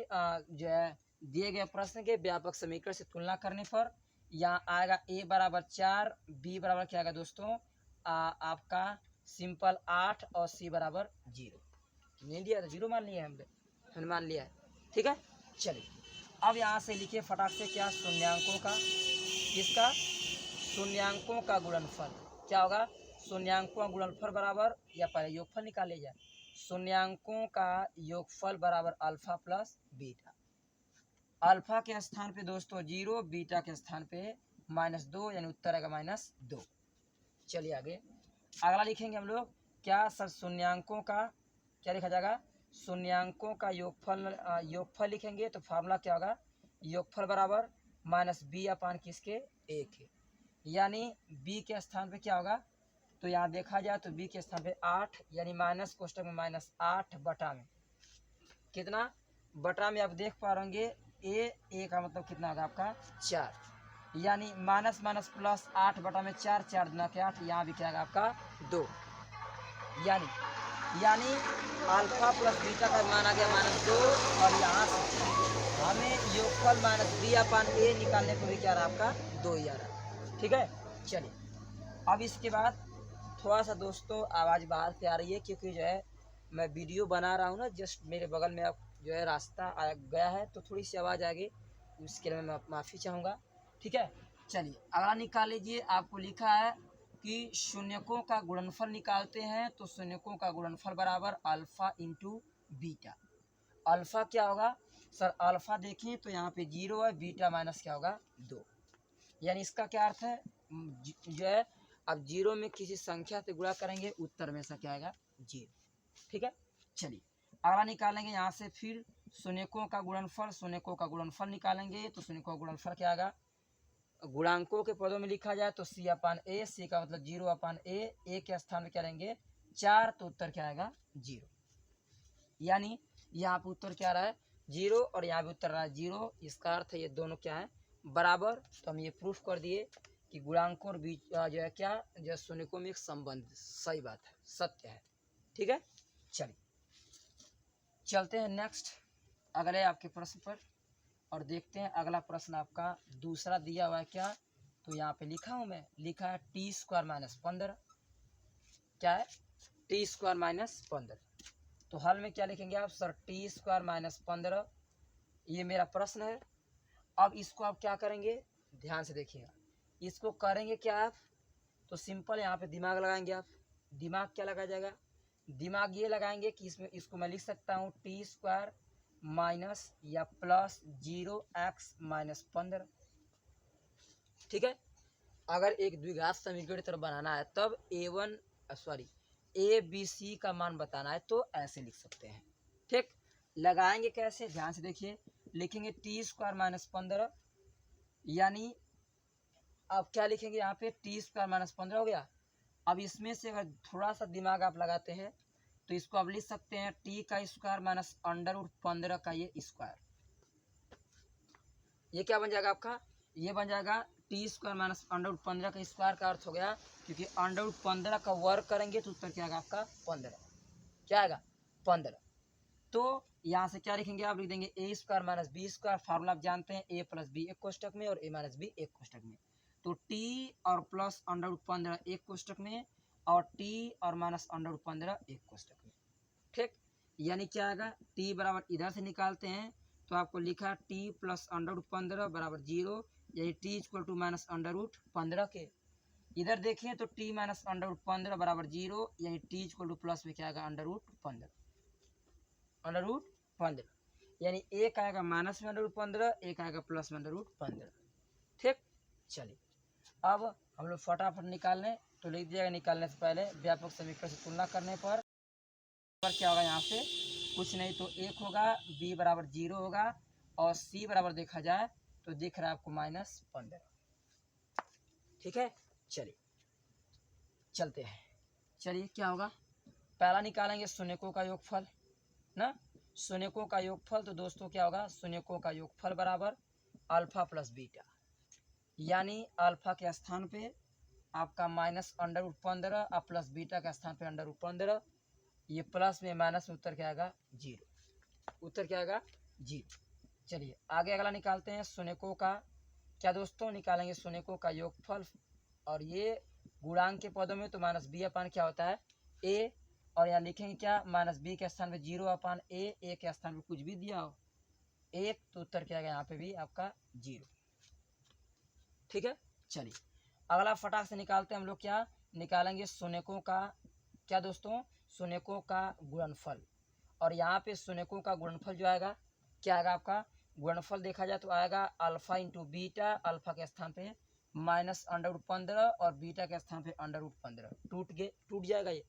जो है दिए गए प्रश्न के व्यापक समीकरण से तुलना करने पर यहाँ आएगा a बराबर 4, b बराबर क्या आएगा दोस्तों आपका सिंपल 8 और c बराबर 0। नहीं दिया तो 0 मान लिया हमने मान लिया है। ठीक है, चलिए अब यहाँ से लिखिए फटाक से क्या शून्यांकों का, इसका शून्यांकों का गुणनफल क्या होगा, शून्यांकों का गुणनफल बराबर, या पहले योगफल निकाल लिया जाए, शून्यांकों का योगफल बराबर अल्फा प्लस बीटा। अल्फा के स्थान पे दोस्तों 0, बीटा के स्थान पे -2, यानी उत्तर आएगा -2। चलिए आगे अगला लिखेंगे हम लोग क्या सर, शून्यांकों का क्या लिखा जाएगा, शून्यांकों का योगफल लिखेंगे तो फार्मूला क्या होगा, योगफल बराबर -b अपान किसके 1 है, यानी b के स्थान पे क्या होगा, तो यहाँ देखा जाए तो b के स्थान पे 8, यानी माइनस कोष्टक में -8 बटा में कितना, बटा में आप देख पा रहे ए का मतलब कितना होगा आपका 4, यानी माइनस माइनस प्लस 8 बटा में 4, 4 दूना के 8, यहाँ भी क्या आएगा आपका 2, यानी अल्फा प्लस बीटा का मान आ गया -2। और यहाँ से हमें योगफल -b अपान a निकालने को भी क्या रहा आपका 2 ही आ रहा। ठीक है, चलिए अब इसके बाद थोड़ा सा दोस्तों आवाज़ बाहर से आ रही है क्योंकि जो है मैं वीडियो बना रहा हूँ ना, जस्ट मेरे बगल में आप जो है रास्ता आ गया है तो थोड़ी सी आवाज़ आ गई, उसके लिए मैं माफ़ी चाहूँगा। ठीक है, चलिए अगला निकाल लीजिए। आपको लिखा है कि शून्यकों का गुणनफल निकालते हैं तो शून्यकों का गुणनफल बराबर अल्फा इंटू बीटा। अल्फा क्या होगा सर, अल्फा देखें तो यहाँ पे 0 है, बीटा माइनस क्या होगा 2, यानी इसका क्या अर्थ है जो है अब 0 में किसी संख्या से गुणा करेंगे उत्तर में से क्या आएगा 0। ठीक है, चलिए अगला निकालेंगे यहाँ से फिर शून्यकों का गुणनफल, शून्यकों का गुणनफल निकालेंगे तो शून्यकों का गुणनफल क्या आएगा, गुणांकों के पदों में लिखा जाए तो c अपान a, c का मतलब 0 अपान a के स्थान में क्या रहेंगे 4, तो उत्तर क्या आएगा 0, यानी यहाँ पे उत्तर क्या रहा है 0 और यहाँ पे उत्तर रहा है 0। इसका अर्थ है ये दोनों क्या है बराबर। तो हम ये प्रूफ कर दिए कि गुणांकों और बीच जो है क्या जो शून्यकों में एक संबंध, सही बात है, सत्य है। ठीक है, चलिए चलते हैं नेक्स्ट अगले आपके प्रश्न पर और देखते हैं अगला प्रश्न आपका दूसरा दिया हुआ है क्या। तो यहाँ पे लिखा हूँ मैं, लिखा है टी स्क्वायर माइनस 15। क्या है? T square minus 15। तो हल में क्या लिखेंगे आप? सर टी स्क्वायर माइनस 15, ये मेरा प्रश्न है। अब इसको आप क्या करेंगे, ध्यान से देखिएगा। इसको करेंगे क्या आप? तो सिंपल यहाँ पे दिमाग लगाएंगे आप। दिमाग क्या लगाया जाएगा? दिमाग ये लगाएंगे कि इसमें इसको मैं लिख सकता हूँ टी स्क्वायर माइनस या प्लस 0x माइनस 15। ठीक है। अगर एक द्विघात समीकरण की तरफ बनाना है तब ABC का मान बताना है तो ऐसे लिख सकते हैं। ठीक, लगाएंगे कैसे, ध्यान से देखिए। लिखेंगे टी स्क्वायर माइनस 15, यानी अब क्या लिखेंगे यहाँ पे? टी स्क्वायर माइनस 15 हो गया। अब इसमें से अगर थोड़ा सा दिमाग आप लगाते हैं तो इसको आप लिख सकते हैं टी का स्क्वायर माइनस अंडर रूट 15 का ये स्क्वायर। ये क्या बन जाएगा आपका? ये बन जाएगा T square minus under root 15 का स्क्वायर का अर्थ हो गया, क्योंकि अंडर रूट 15 का वर्ग करेंगे तो उत्तर क्या आएगा आपका? 15। क्या आएगा? 15। तो यहाँ से क्या लिखेंगे आप? लिख देंगे a square minus b square. Formula आप जानते हैं, ए प्लस बी एक कोष्टक में और ए माइनस बी एक कोष्टक में। तो टी और प्लस अंडर रूट 15 एक कोष्टक में और टी और माइनस अंडर रूट 15 एक कोष्टक में। ठीक, यानी क्या आएगा? टी बराबर इधर से निकालते हैं तो आपको लिखा टी प्लस अंडर रूट 15 बराबर 0, यानी T equal to minus under root 15 के। इधर देखिए तो टी माइनस अंडर रूट 15 बराबर 0, यानी टी इक्वल टू प्लस में क्या आएगा? Under root 15। अंडर रूट 15, यानी एक आएगा माइनस में अंडर रूट 15, एक आएगा प्लस में अंडर रूट 15। ठीक, चलिए अब हम लोग फटाफट निकाल लें। तो लिख दिएगा निकालने से पहले व्यापक समीकरण से तुलना करने पर क्या होगा? यहाँ पे कुछ नहीं तो 1 होगा, b बराबर 0 होगा और c बराबर देखा जाए तो दिख रहा है आपको माइनस 15। ठीक है, चलिए चलते हैं। चलिए क्या होगा? पहला निकालेंगे शून्यकों का योगफल ना। शून्यकों का योगफल तो दोस्तों क्या होगा? शून्यकों का योगफल बराबर अल्फा प्लस बीटा, यानी अल्फा के स्थान पे आपका माइनस अंडर रूट 15 और प्लस बीटा के स्थान पे अंडर रूट 15। ये प्लस में माइनस में उत्तर क्या आएगा? 0। उत्तर क्या आएगा? 0। चलिए आगे अगला निकालते हैं शून्यकों का। क्या दोस्तों? निकालेंगे शून्यकों का योगफल, और ये गुणांक के पदों में तो माइनस बी अपान क्या होता है? ए, और यहाँ लिखेंगे क्या? माइनस बी के स्थान पे 0 अपान ए के स्थान पे कुछ भी दिया हो 1, तो उत्तर क्या आएगा यहाँ पे भी आपका 0। ठीक है, चलिए अगला फटाक से निकालते हैं हम लोग। क्या निकालेंगे? शून्यकों का। क्या दोस्तों? शून्यकों का गुणनफल। और यहाँ पे शून्यकों का गुणनफल जो आएगा क्या आएगा आपका? गुणनफल देखा जाए तो आएगा अल्फा इंटू बीटा। अल्फा के स्थान पे माइनस अंडर रूट 15 और बीटा के स्थान पे अंडर रूट 15। टूट जाएगा ये।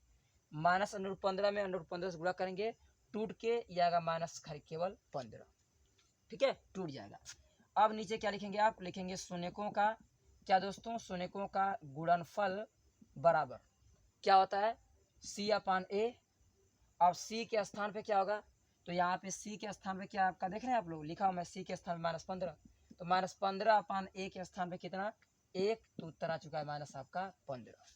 माइनस अंडर रूट 15 में अंडर रूट 15 से गुणा करेंगे, टूट के ये आएगा माइनस केवल 15। ठीक है, टूट जाएगा। अब नीचे क्या लिखेंगे आप? लिखेंगे शून्यकों का। क्या दोस्तों? शून्यकों का गुणनफल बराबर क्या होता है? सी अपान ए। अब सी के स्थान पे क्या होगा? तो यहाँ पे सी के स्थान पे क्या आपका देख रहे हैं आप लोग? लिखा हुआ मैं सी के स्थान पे माइनस 15, तो माइनस 15 अपान ए के स्थान पे कितना? 1, तो उत्तर आ चुका है माइनस आपका 15।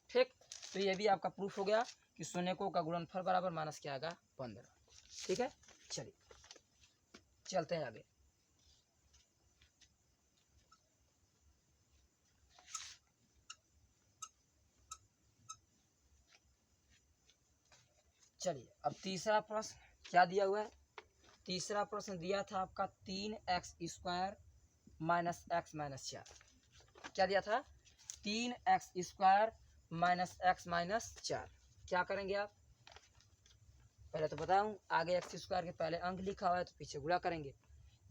ठीक, तो ये भी आपका प्रूफ हो गया कि शून्यकों का गुणनफल बराबर माइनस क्या आएगा? 15। ठीक है, चलिए चलते हैं आगे। चलिए अब तीसरा प्रश्न क्या दिया हुआ है? तीसरा प्रश्न दिया था आपका 3x square minus x minus 4। क्या दिया था? 3x square minus x minus 4। क्या करेंगे आप? पहले तो बताऊं, आगे एक्स स्क्वायर के पहले अंक लिखा हुआ है तो पीछे गुणा करेंगे।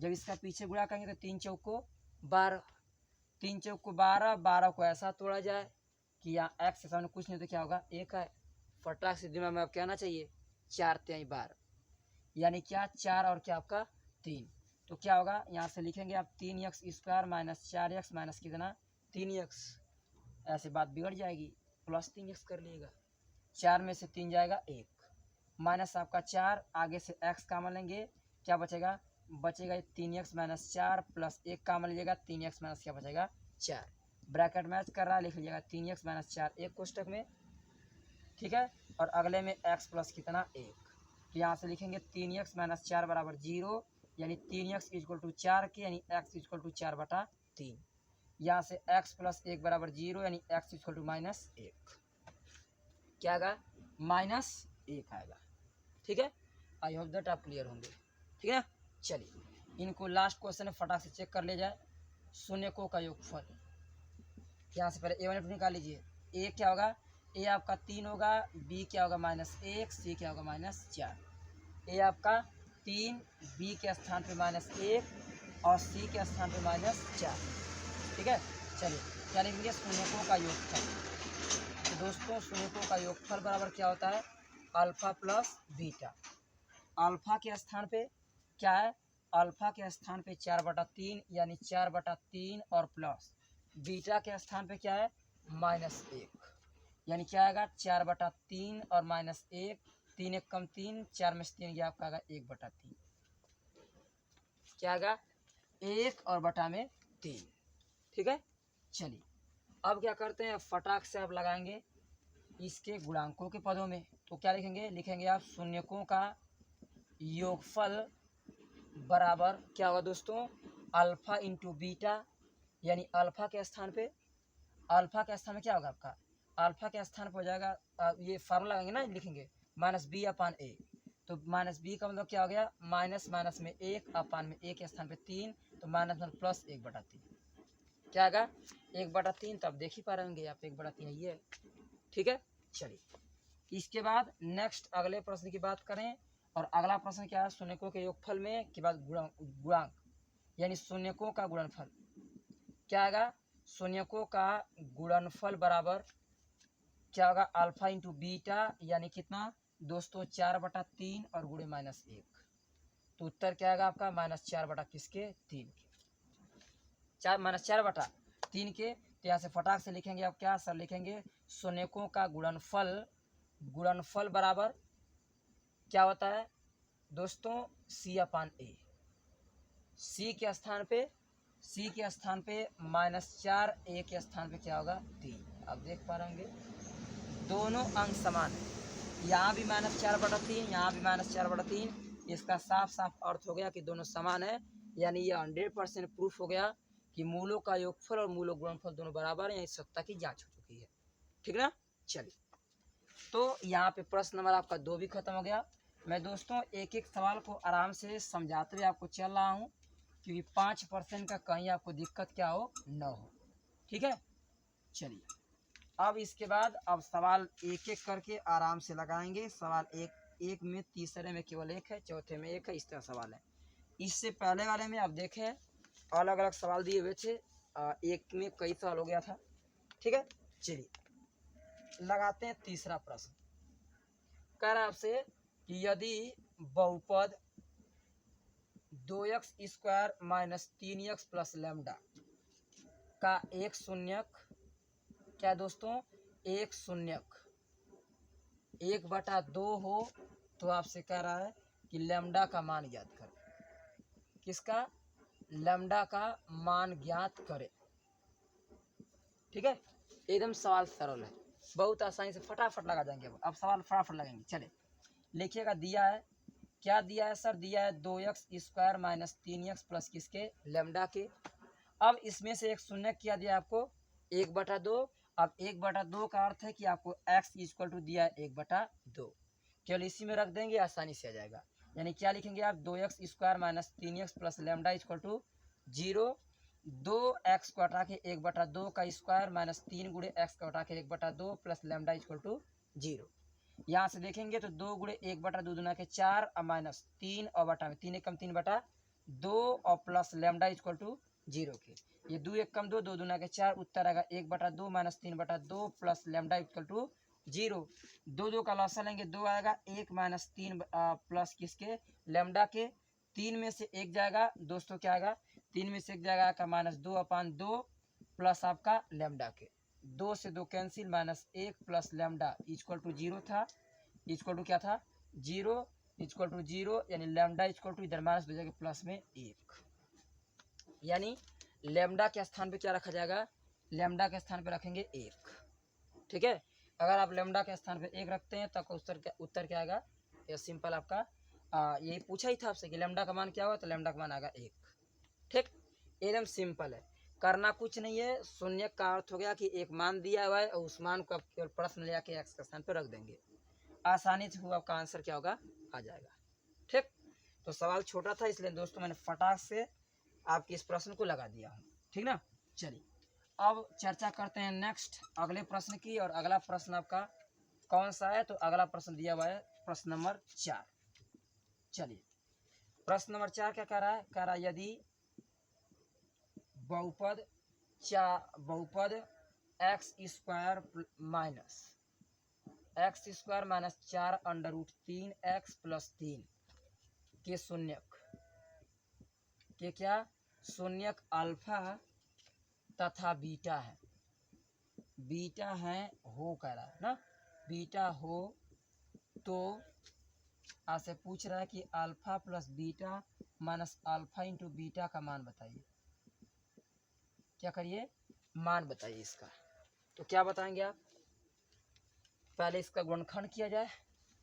जब इसका पीछे गुणा करेंगे तो 3 चौको 12, 3 चौको 12, 12 को ऐसा तोड़ा जाए कि यहाँ एक्स के सामने कुछ नहीं तो क्या होगा? 1 है। फटाक से दिमाग में आप कहना चाहिए 4 3 12, यानी क्या? 4 और क्या आपका 3। तो क्या होगा? यहाँ से लिखेंगे आप 3x square minus 4x minus कितना? 3x। ऐसे बात बिगड़ जाएगी, प्लस 3x कर लीजिएगा। 4 में से 3 जाएगा 1, माइनस आपका 4, आगे से x कामन लेंगे, क्या बचेगा? बचेगा 3x माइनस 4 प्लस 1 कामन लीजिएगा, 3x माइनस क्या बचेगा? 4। ब्रैकेट मैच कर रहा है, लिख लीजिएगा 3x माइनस 4 एक कोष्टक में। ठीक है, और अगले में x प्लस कितना? 1। तो यहाँ से लिखेंगे 3x माइनस 4 बराबर 0, यानी 3x इक्वल टू 4 के, यानी x इक्वल टू 4/3। यहाँ से x प्लस 1 बराबर 0, यानी x इक्वल टू -1। क्या आएगा? -1 आएगा। ठीक है, आई होप दैट आप क्लियर होंगे। ठीक है, चलिए इनको लास्ट क्वेश्चन फटाक से चेक कर ले जाए। शून्यकों का योगफल, यहाँ से पहले a1 निकाल लीजिए। a क्या होगा? a आपका 3 होगा, b क्या होगा? -1, c क्या होगा? -4। a आपका 3, b के स्थान पे -1 और c के स्थान पे -4। ठीक है, चलिए क्या लिखेंगे? शून्यकों का योगफल। तो दोस्तों शून्यकों का योगफल बराबर क्या होता है? Alpha plus beta. अल्फा के स्थान पे क्या है? अल्फा के स्थान पे 4/3, यानी 4/3 और प्लस बीटा के स्थान पे क्या है? -1, यानी क्या आएगा? 4/3 और -1, 3 एक कम 3, 4 में से 3 गया, आपका आएगा 1/3। क्या आएगा? 1 और बटा में 3। ठीक है, चलिए अब क्या करते हैं? फटाक से आप लगाएंगे इसके गुणांकों के पदों में। तो क्या लिखेंगे? लिखेंगे आप शून्यकों का योगफल बराबर क्या होगा दोस्तों? अल्फा इंटू बीटा, यानी अल्फा के स्थान पे क्या होगा आपका? अल्फा के स्थान पर हो जाएगा, ये फार्मूला लगाएंगे ना, लिखेंगे -b/a। तो -b का मतलब क्या हो गया? माइनस माइनस में 1 अपान में 1 के स्थान पे 3, तो प्लस 1/3। क्या आएगा? 1/3। तो आप देख ही पा रहे होंगे आप, 1/3 ये है। ठीक है, चलिए इसके बाद नेक्स्ट अगले प्रश्न की बात करें। और अगला प्रश्न क्या है? शून्यकों के योगफल में के बाद गुणांक, यानी शून्यकों का गुणनफल। क्या आएगा? शून्यकों का गुणनफल बराबर क्या होगा? अल्फा इंटू बीटा, यानी कितना दोस्तों? 4/3 और गुणे -1। तो उत्तर क्या आएगा आपका? -4 बटा किसके? 3 के। -4/3 के। तो यहाँ से फटाक से लिखेंगे आप क्या सर? लिखेंगे शून्यकों का गुणनफल बराबर क्या होता है दोस्तों? c/a। c के स्थान पे -4, a के स्थान पे क्या होगा? 3। आप देख पा रहे होंगे दोनों अंक समान है। यहाँ भी -4/3, यहाँ भी -4/3। इसका साफ साफ अर्थ हो गया कि दोनों समान है, यानी ये 100% प्रूफ हो गया कि मूलों का योगफल और मूलों गुणनफल दोनों बराबर है। इस सत्ता की जांच हो चुकी है। ठीक ना, चलिए तो यहाँ पे प्रश्न नंबर आपका 2 भी खत्म हो गया। मैं दोस्तों एक एक सवाल को आराम से समझाते हुए आपको चल रहा हूँ, क्योंकि 5% का कहीं आपको दिक्कत क्या हो न हो। ठीक है, चलिए अब इसके बाद अब सवाल एक एक करके आराम से लगाएंगे। सवाल एक में, तीसरे में केवल 1 है, चौथे में 1 है, इस तरह सवाल है। इससे पहले वाले में आप देखें अलग अलग सवाल दिए हुए थे, एक में कई सवाल हो गया था। ठीक है, चलिए लगाते हैं तीसरा प्रश्न। कह रहा है आपसे कि यदि बहुपद 2x² minus 3x plus lambda का एक शून्यक, क्या दोस्तों? एक शून्यक 1/2 हो, तो आपसे कह रहा है कि लैम्डा का मान ज्ञात करें। किसका? लैम्डा का मान ज्ञात करें। ठीक है, एकदम सवाल सरल है, बहुत आसानी से फटाफट लगा जाएंगे। अब सवाल फटाफट लगेंगे। चले लिखिएगा। दिया है, क्या दिया है सर? दिया है 2x² माइनस 3x प्लस किसके? लैम्डा के। अब इसमें से एक शून्य क्या दिया आपको? 1/2। अब 1/2 का अर्थ है कि आपको x इक्वल टू दिया है 1/2। केवल इसी में रख देंगे, आसानी से आ जाएगा। यानी क्या लिखेंगे आप? 2x² minus 3x plus lambda equal to 0। 2x को हटा के 1/2 का स्क्वायर माइनस 3 गुणे x को हटा के 1/2 प्लस लैम्डा इक्वल टू 0। यहाँ से देखेंगे तो 2 गुणे 1/2 दूना के 4 और माइनस 3 और बटा में 3 एक कम 3/2 और प्लस लैम्डा इक्वल टू 0 के। ये 2 एक कम 2, 2 दूना के 4, उत्तर आएगा 1/2 minus 3/2 plus lambda equal to 0। 2 का लॉस लेंगे, 2 आएगा, 1 माइनस 3 प्लस किसके? लैम्डा के। 3 में से 1 जाएगा दोस्तों, क्या आएगा? 3 में से 1 जाएगा का -2/2 प्लस आपका लैम्डा के। 2 से 2 cancel, -1 plus lambda equal to 0 था। इक्वल टू क्या था? 0 इक्वल टू 0, यानी लैम्डा इक्वल टू इधर माइनस हो जाएगा प्लस में 1। यानी लैम्डा के स्थान पे क्या रखा जाएगा? लैम्डा के स्थान पे रखेंगे 1। ठीक है, अगर आप लैम्डा के स्थान पे 1 रखते हैं तो उत्तर क्या आएगा? ये सिंपल आपका यही पूछा ही था आपसे कि लैम्डा का मान क्या होगा, तो लैम्डा का मान आएगा 1। ठीक, एकदम सिंपल है, करना कुछ नहीं है। शून्य का अर्थ हो गया कि एक मान दिया हुआ है और उस मान को आप केवल प्रश्न ले जाके एक्स के स्थान पर रख देंगे, आसानी से आपका आंसर क्या होगा, आ जाएगा। ठीक, तो सवाल छोटा था इसलिए दोस्तों मैंने फटाक से आपके इस प्रश्न को लगा दिया हूँ। ठीक ना, चलिए अब चर्चा करते हैं नेक्स्ट अगले प्रश्न की। और अगला प्रश्न आपका कौन सा है, तो अगला प्रश्न दिया हुआ है प्रश्न नंबर 4। चलिए प्रश्न नंबर 4 क्या कह रहा है, कह रहा है यदि बहुपद X square minus 4 under root 3 X plus 3 के शून्यक के क्या शून्यक अल्फा तथा बीटा है, बीटा है हो कह रहा है ना, बीटा हो, तो आपसे पूछ रहा है कि alpha plus beta minus alpha into beta का मान बताइए। क्या करिए, मान बताइए इसका। तो क्या बताएंगे आप, पहले इसका गुणनखंड किया जाए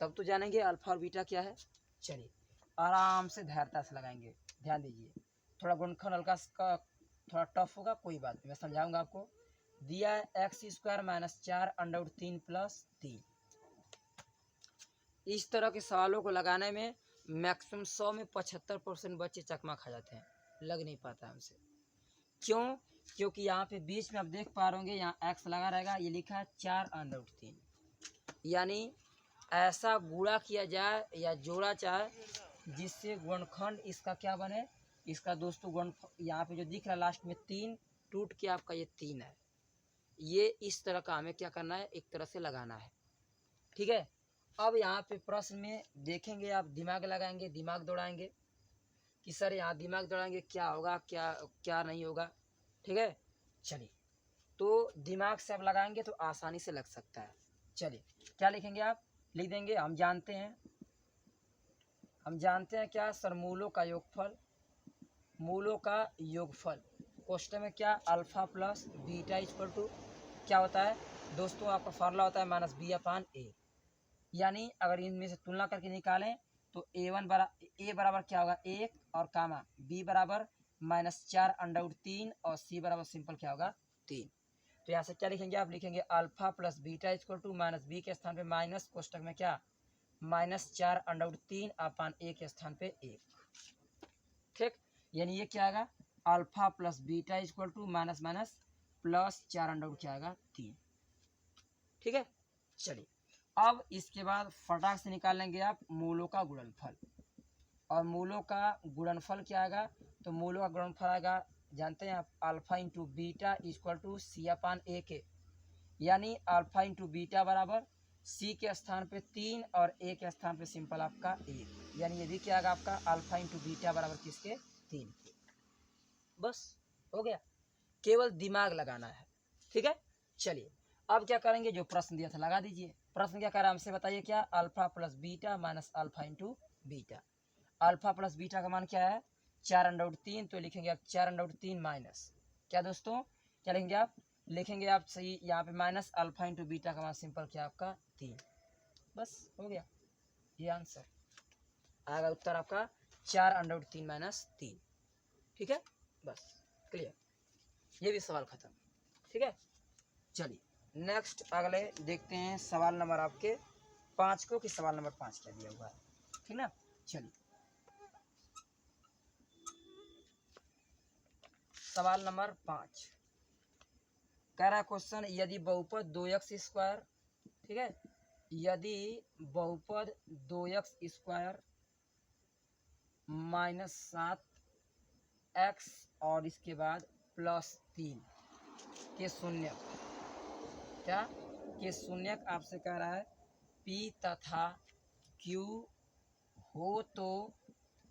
तब तो जानेंगे अल्फा और बीटा क्या है। चलिए आराम से धैर्यता से लगाएंगे, ध्यान दीजिए। थोड़ा गुणनखंड हल्का का थोड़ा टफ होगा, कोई बात नहीं, मैं समझाऊंगा आपको। दिया है X square minus 4 under root 3 plus 3। इस तरह के सवालों को लगाने में मैक्सिमम 100 में 75% बच्चे चकमा खा जाते हैं, लग नहीं पाता हमसे। क्यों, क्योंकि यहाँ पे बीच में आप देख पा रहे होंगे, यहाँ एक्स लगा रहेगा, ये लिखा है 4 अंडर रूट 3, यानी ऐसा गुणा किया जाए या जोड़ा जाए जिससे गुणनखंड इसका क्या बने, इसका दोस्तों गुण यहाँ पे जो दिख रहा है लास्ट में 3 टूट के आपका ये 3 है। ये इस तरह का हमें क्या करना है, एक तरह से लगाना है। ठीक है, अब यहाँ पे प्रश्न में देखेंगे आप, दिमाग लगाएंगे, दिमाग दौड़ाएंगे कि सर यहाँ दिमाग दौड़ाएंगे क्या होगा, क्या क्या नहीं होगा। ठीक है, चलिए तो दिमाग से आप लगाएंगे तो आसानी से लग सकता है। चलिए क्या लिखेंगे आप, लिख देंगे हम जानते हैं क्या सर, मूलों का योगफल क्वेश्चन में क्या alpha plus beta equal to क्या होता है दोस्तों, आपका फार्मूला होता है माइनस बी अपान ए। यानी अगर इनमें से तुलना करके निकालें तो ए बराबर क्या होगा 1 और कामा बी बराबर माइनस 4 अंडर रूट 3 और सी बराबर सिंपल क्या होगा 3। तो यहाँ से क्या लिखेंगे आप, लिखेंगे alpha plus beta equal to minus B के स्थान पे माइनस कोष्टक में क्या माइनस 4 अंडर रूट 3 अपान ए के स्थान पे 1। ठीक, यानी ये क्या आएगा alpha plus beta equal to minus minus plus 4 under root क्या आएगा 3। ठीक है, चलिए अब इसके बाद फटाक से निकाल लेंगे आप मूलों का गुणनफल। और मूलों का गुणनफल क्या आएगा, तो मूलों का गुणनफल आएगा जानते हैं आप alpha into beta equal to c upon ए के, यानी अल्फा इंटू बीटा बराबर सी के स्थान पे 3 और ए के स्थान पे सिंपल आपका 1, यानी ये भी क्या आएगा आपका अल्फा इंटू बीटा बराबर किसके 3 के। बस हो गया, केवल दिमाग लगाना है। ठीक है, चलिए अब क्या करेंगे, जो प्रश्न दिया था लगा दीजिए। प्रश्न क्या कर रहा है हमसे बताइए, क्या alpha plus beta minus alpha into beta. Alpha plus beta का मान क्या है 4 अंडर रूट 3, तो लिखेंगे आप 4 अंडर रूट 3 माइनस क्या दोस्तों, क्या लिखेंगे आप, लिखेंगे आप सही यहाँ पे माइनस अल्फा इंटू बीटा का मान सिंपल क्या आपका 3। बस हो गया, ये आंसर आएगा उत्तर आपका 4 अंडर रूट 3 माइनस 3। ठीक है, बस क्लियर, ये भी सवाल खत्म। ठीक है, चलिए नेक्स्ट अगले देखते हैं सवाल नंबर आपके 5 को, कि सवाल नंबर 5 क्या दिया हुआ है। ठीक ना, चलिए सवाल नंबर 5 कह रहा है क्वेश्चन, यदि बहुपद 2x स्क्वायर, ठीक है, यदि बहुपद 2x स्क्वायर माइनस 7x और इसके बाद प्लस 3 के शून्यक क्या के शून्यक आपसे कह रहा है P तथा Q हो, तो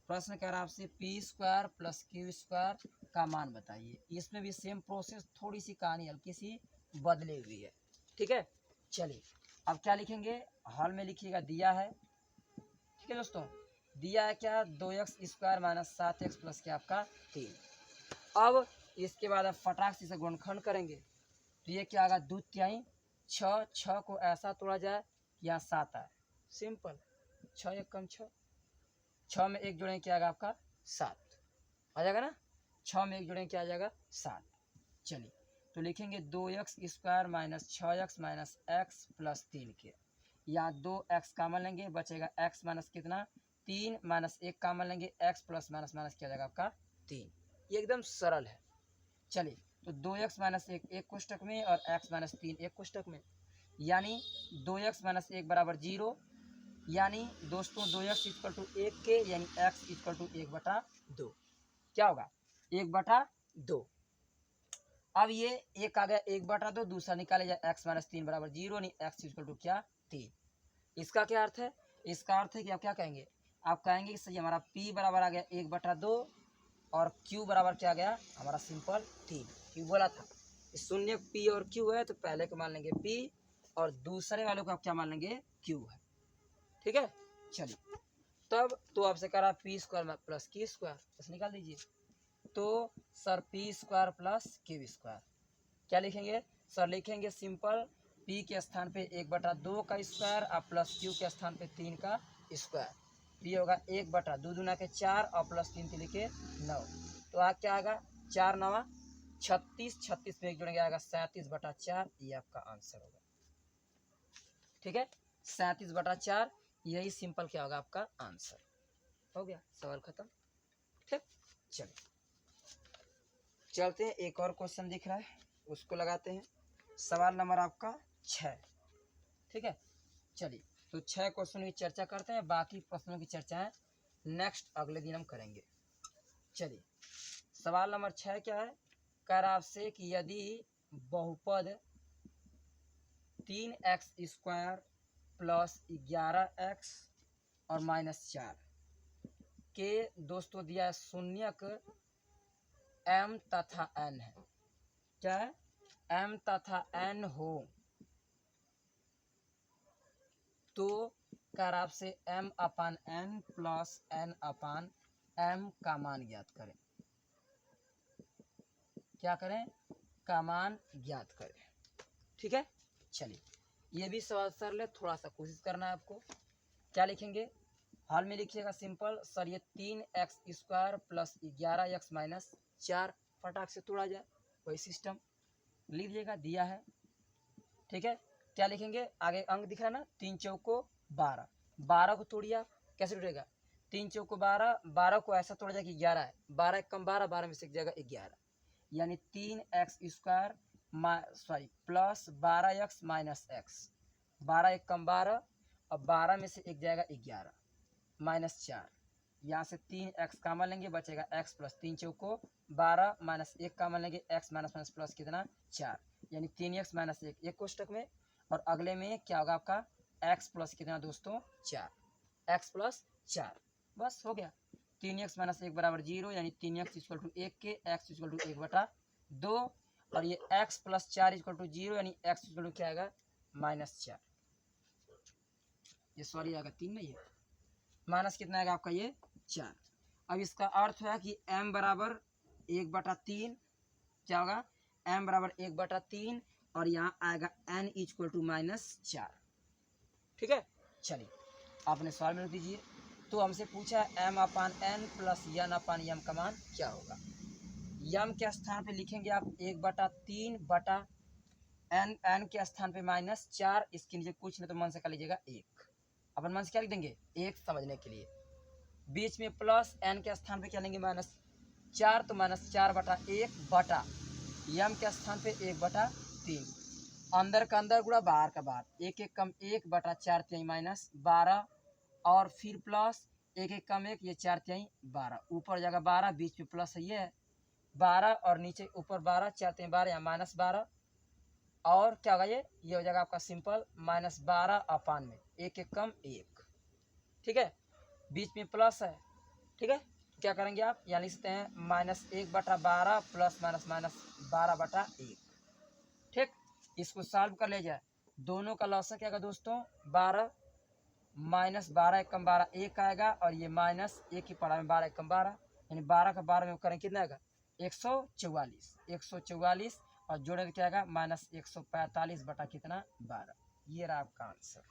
प्रश्न कह रहा है आपसे P square plus Q square का मान बताइए। इसमें भी सेम प्रोसेस, थोड़ी सी कहानी हल्की सी बदली हुई है। ठीक है, चलिए अब क्या लिखेंगे, हॉल में लिखिएगा दिया है। ठीक है दोस्तों, दिया है क्या 2x square minus 7x plus क्या आपका 3। अब इसके बाद आप फटाक से गुणनखंड करेंगे तो ये क्या आएगा 2 तिहाई 6 को ऐसा तोड़ा जाए कि यहाँ 7 आए, सिंपल छः एक कम छः, छः में एक जोड़ेंगे क्या आएगा आपका 7 आ जाएगा ना, 6 में एक जोड़ेंगे क्या आ जाएगा 7। चलिए तो लिखेंगे 2x² minus 6x minus x plus 3 के, यहाँ 2x कामन लेंगे बचेगा x माइनस कितना 3 माइनस 1 कामन लेंगे x प्लस माइनस माइनस क्या जाएगा आपका 3। ये एकदम सरल है। चलिए तो 2x माइनस 1 एक कोष्टक में और x माइनस 3 एक कोष्टक में, यानी 2x माइनस 1 बराबर 0, यानी दोस्तों 2x इक्वल टू 1 के, यानी x इक्वल टू 1/2 क्या होगा 1/2। अब ये एक आ गया 1/2, दूसरा निकाले जाए x माइनस 3 बराबर 0, यानी x इक्वल टू क्या 3। इसका क्या अर्थ है, इसका अर्थ है कि आप क्या कहेंगे, आप कहेंगे कि सही हमारा p बराबर आ गया 1/2 और q बराबर क्या आ गया हमारा सिंपल 3। क्यों बोला था, शून्य p और q है तो पहले को मान लेंगे p और दूसरे वालों को आप क्या मान लेंगे q है। ठीक है, चलिए तब तो आपसे करा p² प्लस q², बस निकाल दीजिए। तो सर p² प्लस q², क्या लिखेंगे सर, लिखेंगे सिंपल p के स्थान पे 1/2 का स्क्वायर और प्लस q के स्थान पे 3 का स्क्वायर। p होगा 1/2 दूना के 4 और प्लस 3 लिखे 9, तो आ क्या आएगा 4 9 36, 36 में एक जोड़ेंगे आएगा 37/4, ये आपका आंसर होगा। ठीक है, 37/4 यही सिंपल क्या होगा आपका आंसर। हो गया सवाल खत्म। ठीक, चलिए चलते हैं, एक और क्वेश्चन दिख रहा है उसको लगाते हैं, सवाल नंबर आपका 6। ठीक है, चलिए तो 6 क्वेश्चन की चर्चा करते हैं, बाकी प्रश्नों की चर्चाएं नेक्स्ट अगले दिन हम करेंगे। चलिए सवाल नंबर 6 क्या है, कर आपसे कि यदि बहुपद 3x² प्लस 11x और -4 के दोस्तों दिया शून्यक m तथा n है, क्या है m तथा n हो, तो कर आपसे m/n प्लस n/m का मान ज्ञात करें। क्या करें, का मान ज्ञात करें। ठीक है, चलिए ये भी सवाल सरल है, थोड़ा सा कोशिश करना है आपको। क्या लिखेंगे, हाल में लिखिएगा सिंपल सर ये 3x² प्लस 11x माइनस 4 फटाक से तोड़ा जाए, वही सिस्टम लीजिएगा दिया है। ठीक है, क्या लिखेंगे, आगे अंक दिख रहा है ना, 3 चौको 12, 12 को तोड़िए आप, कैसे टूटेगा 3 चौको 12, 12 को ऐसा तोड़ा जाए कि 11 है, 12 एक कम 12, 12 में से एक जगह 11, यानी 3x² plus 12x minus x, 12 एक कम 12 और 12 में से एक जाएगा 11 माइनस 4, यहाँ से 3x कामन लेंगे बचेगा x प्लस 3 चौको 12 माइनस 1 कामन लेंगे x माइनस माइनस प्लस कितना 4, यानी 3x माइनस 1 एक कोष्टक में, और अगले में क्या होगा आपका x प्लस कितना दोस्तों 4, x प्लस 4, बस हो गया। 3x माइनस 1 बराबर 0, यानी 3x इक्वल टू 1 के, x इक्वल टू 1/2 और ये x प्लस 4 इक्वल टू 0, यानी x इक्वल टू क्या आएगा -4, ये सॉरी आएगा 3 नहीं है, माइनस कितना आएगा आपका ये 4। अब इसका अर्थ है कि m बराबर 1/3, क्या होगा m बराबर 1/3 और यहाँ आएगा n इक्वल टू -4। ठीक है, चलिए आपने सवाल में लिख दीजिए। तो हमसे पूछा m/n प्लस n/m का मान क्या होगा। m के स्थान पे लिखेंगे आप 1/3 बटा n के स्थान पे -4, इसके नीचे कुछ नहीं तो मन से कर लीजिएगा 1, अपन मन से क्या लिख देंगे 1 समझने के लिए, बीच में प्लस n के स्थान पे क्या लेंगे -4, तो -4/1 बटा m के स्थान पे 1/3, अंदर का अंदर गुणा बाहर का बाहर, 1 1 कम 1/4 -12 और फिर प्लस 1 1 कम 1, ये 4 12, ऊपर जाएगा 12, बीच में प्लस है ये 12 और नीचे ऊपर 12, 4 12 या -12, और क्या होगा ये हो जाएगा आपका सिंपल -12 में 1 1 कम 1। ठीक है, बीच में प्लस है। ठीक है, क्या करेंगे आप यहाँ लिख सकते हैं -1/12 प्लस -12/1। ठीक, इसको सॉल्व कर ले जाए, दोनों का लॉस क्या आएगा दोस्तों 12, -12 एक कम 12 1 आएगा, और ये -1 की पढ़ा में 12 एक कम 12, यानी 12 का 12 में करें कितना आएगा 144, 144 और जोड़े क्या आएगा -145 बटा कितना 12, ये रहा आपका आंसर।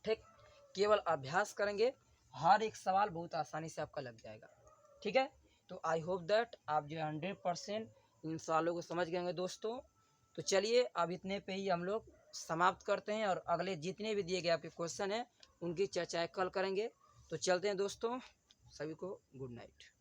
ठीक, केवल अभ्यास करेंगे, हर एक सवाल बहुत आसानी से आपका लग जाएगा। ठीक है, तो आई होप दैट आप जो है 100% इन सवालों को समझ गए होंगे दोस्तों। तो चलिए अब इतने पे ही हम लोग समाप्त करते हैं, और अगले जितने भी दिए गए आपके क्वेश्चन हैं उनकी चर्चाएँ कल करेंगे। तो चलते हैं दोस्तों, सभी को गुड नाइट।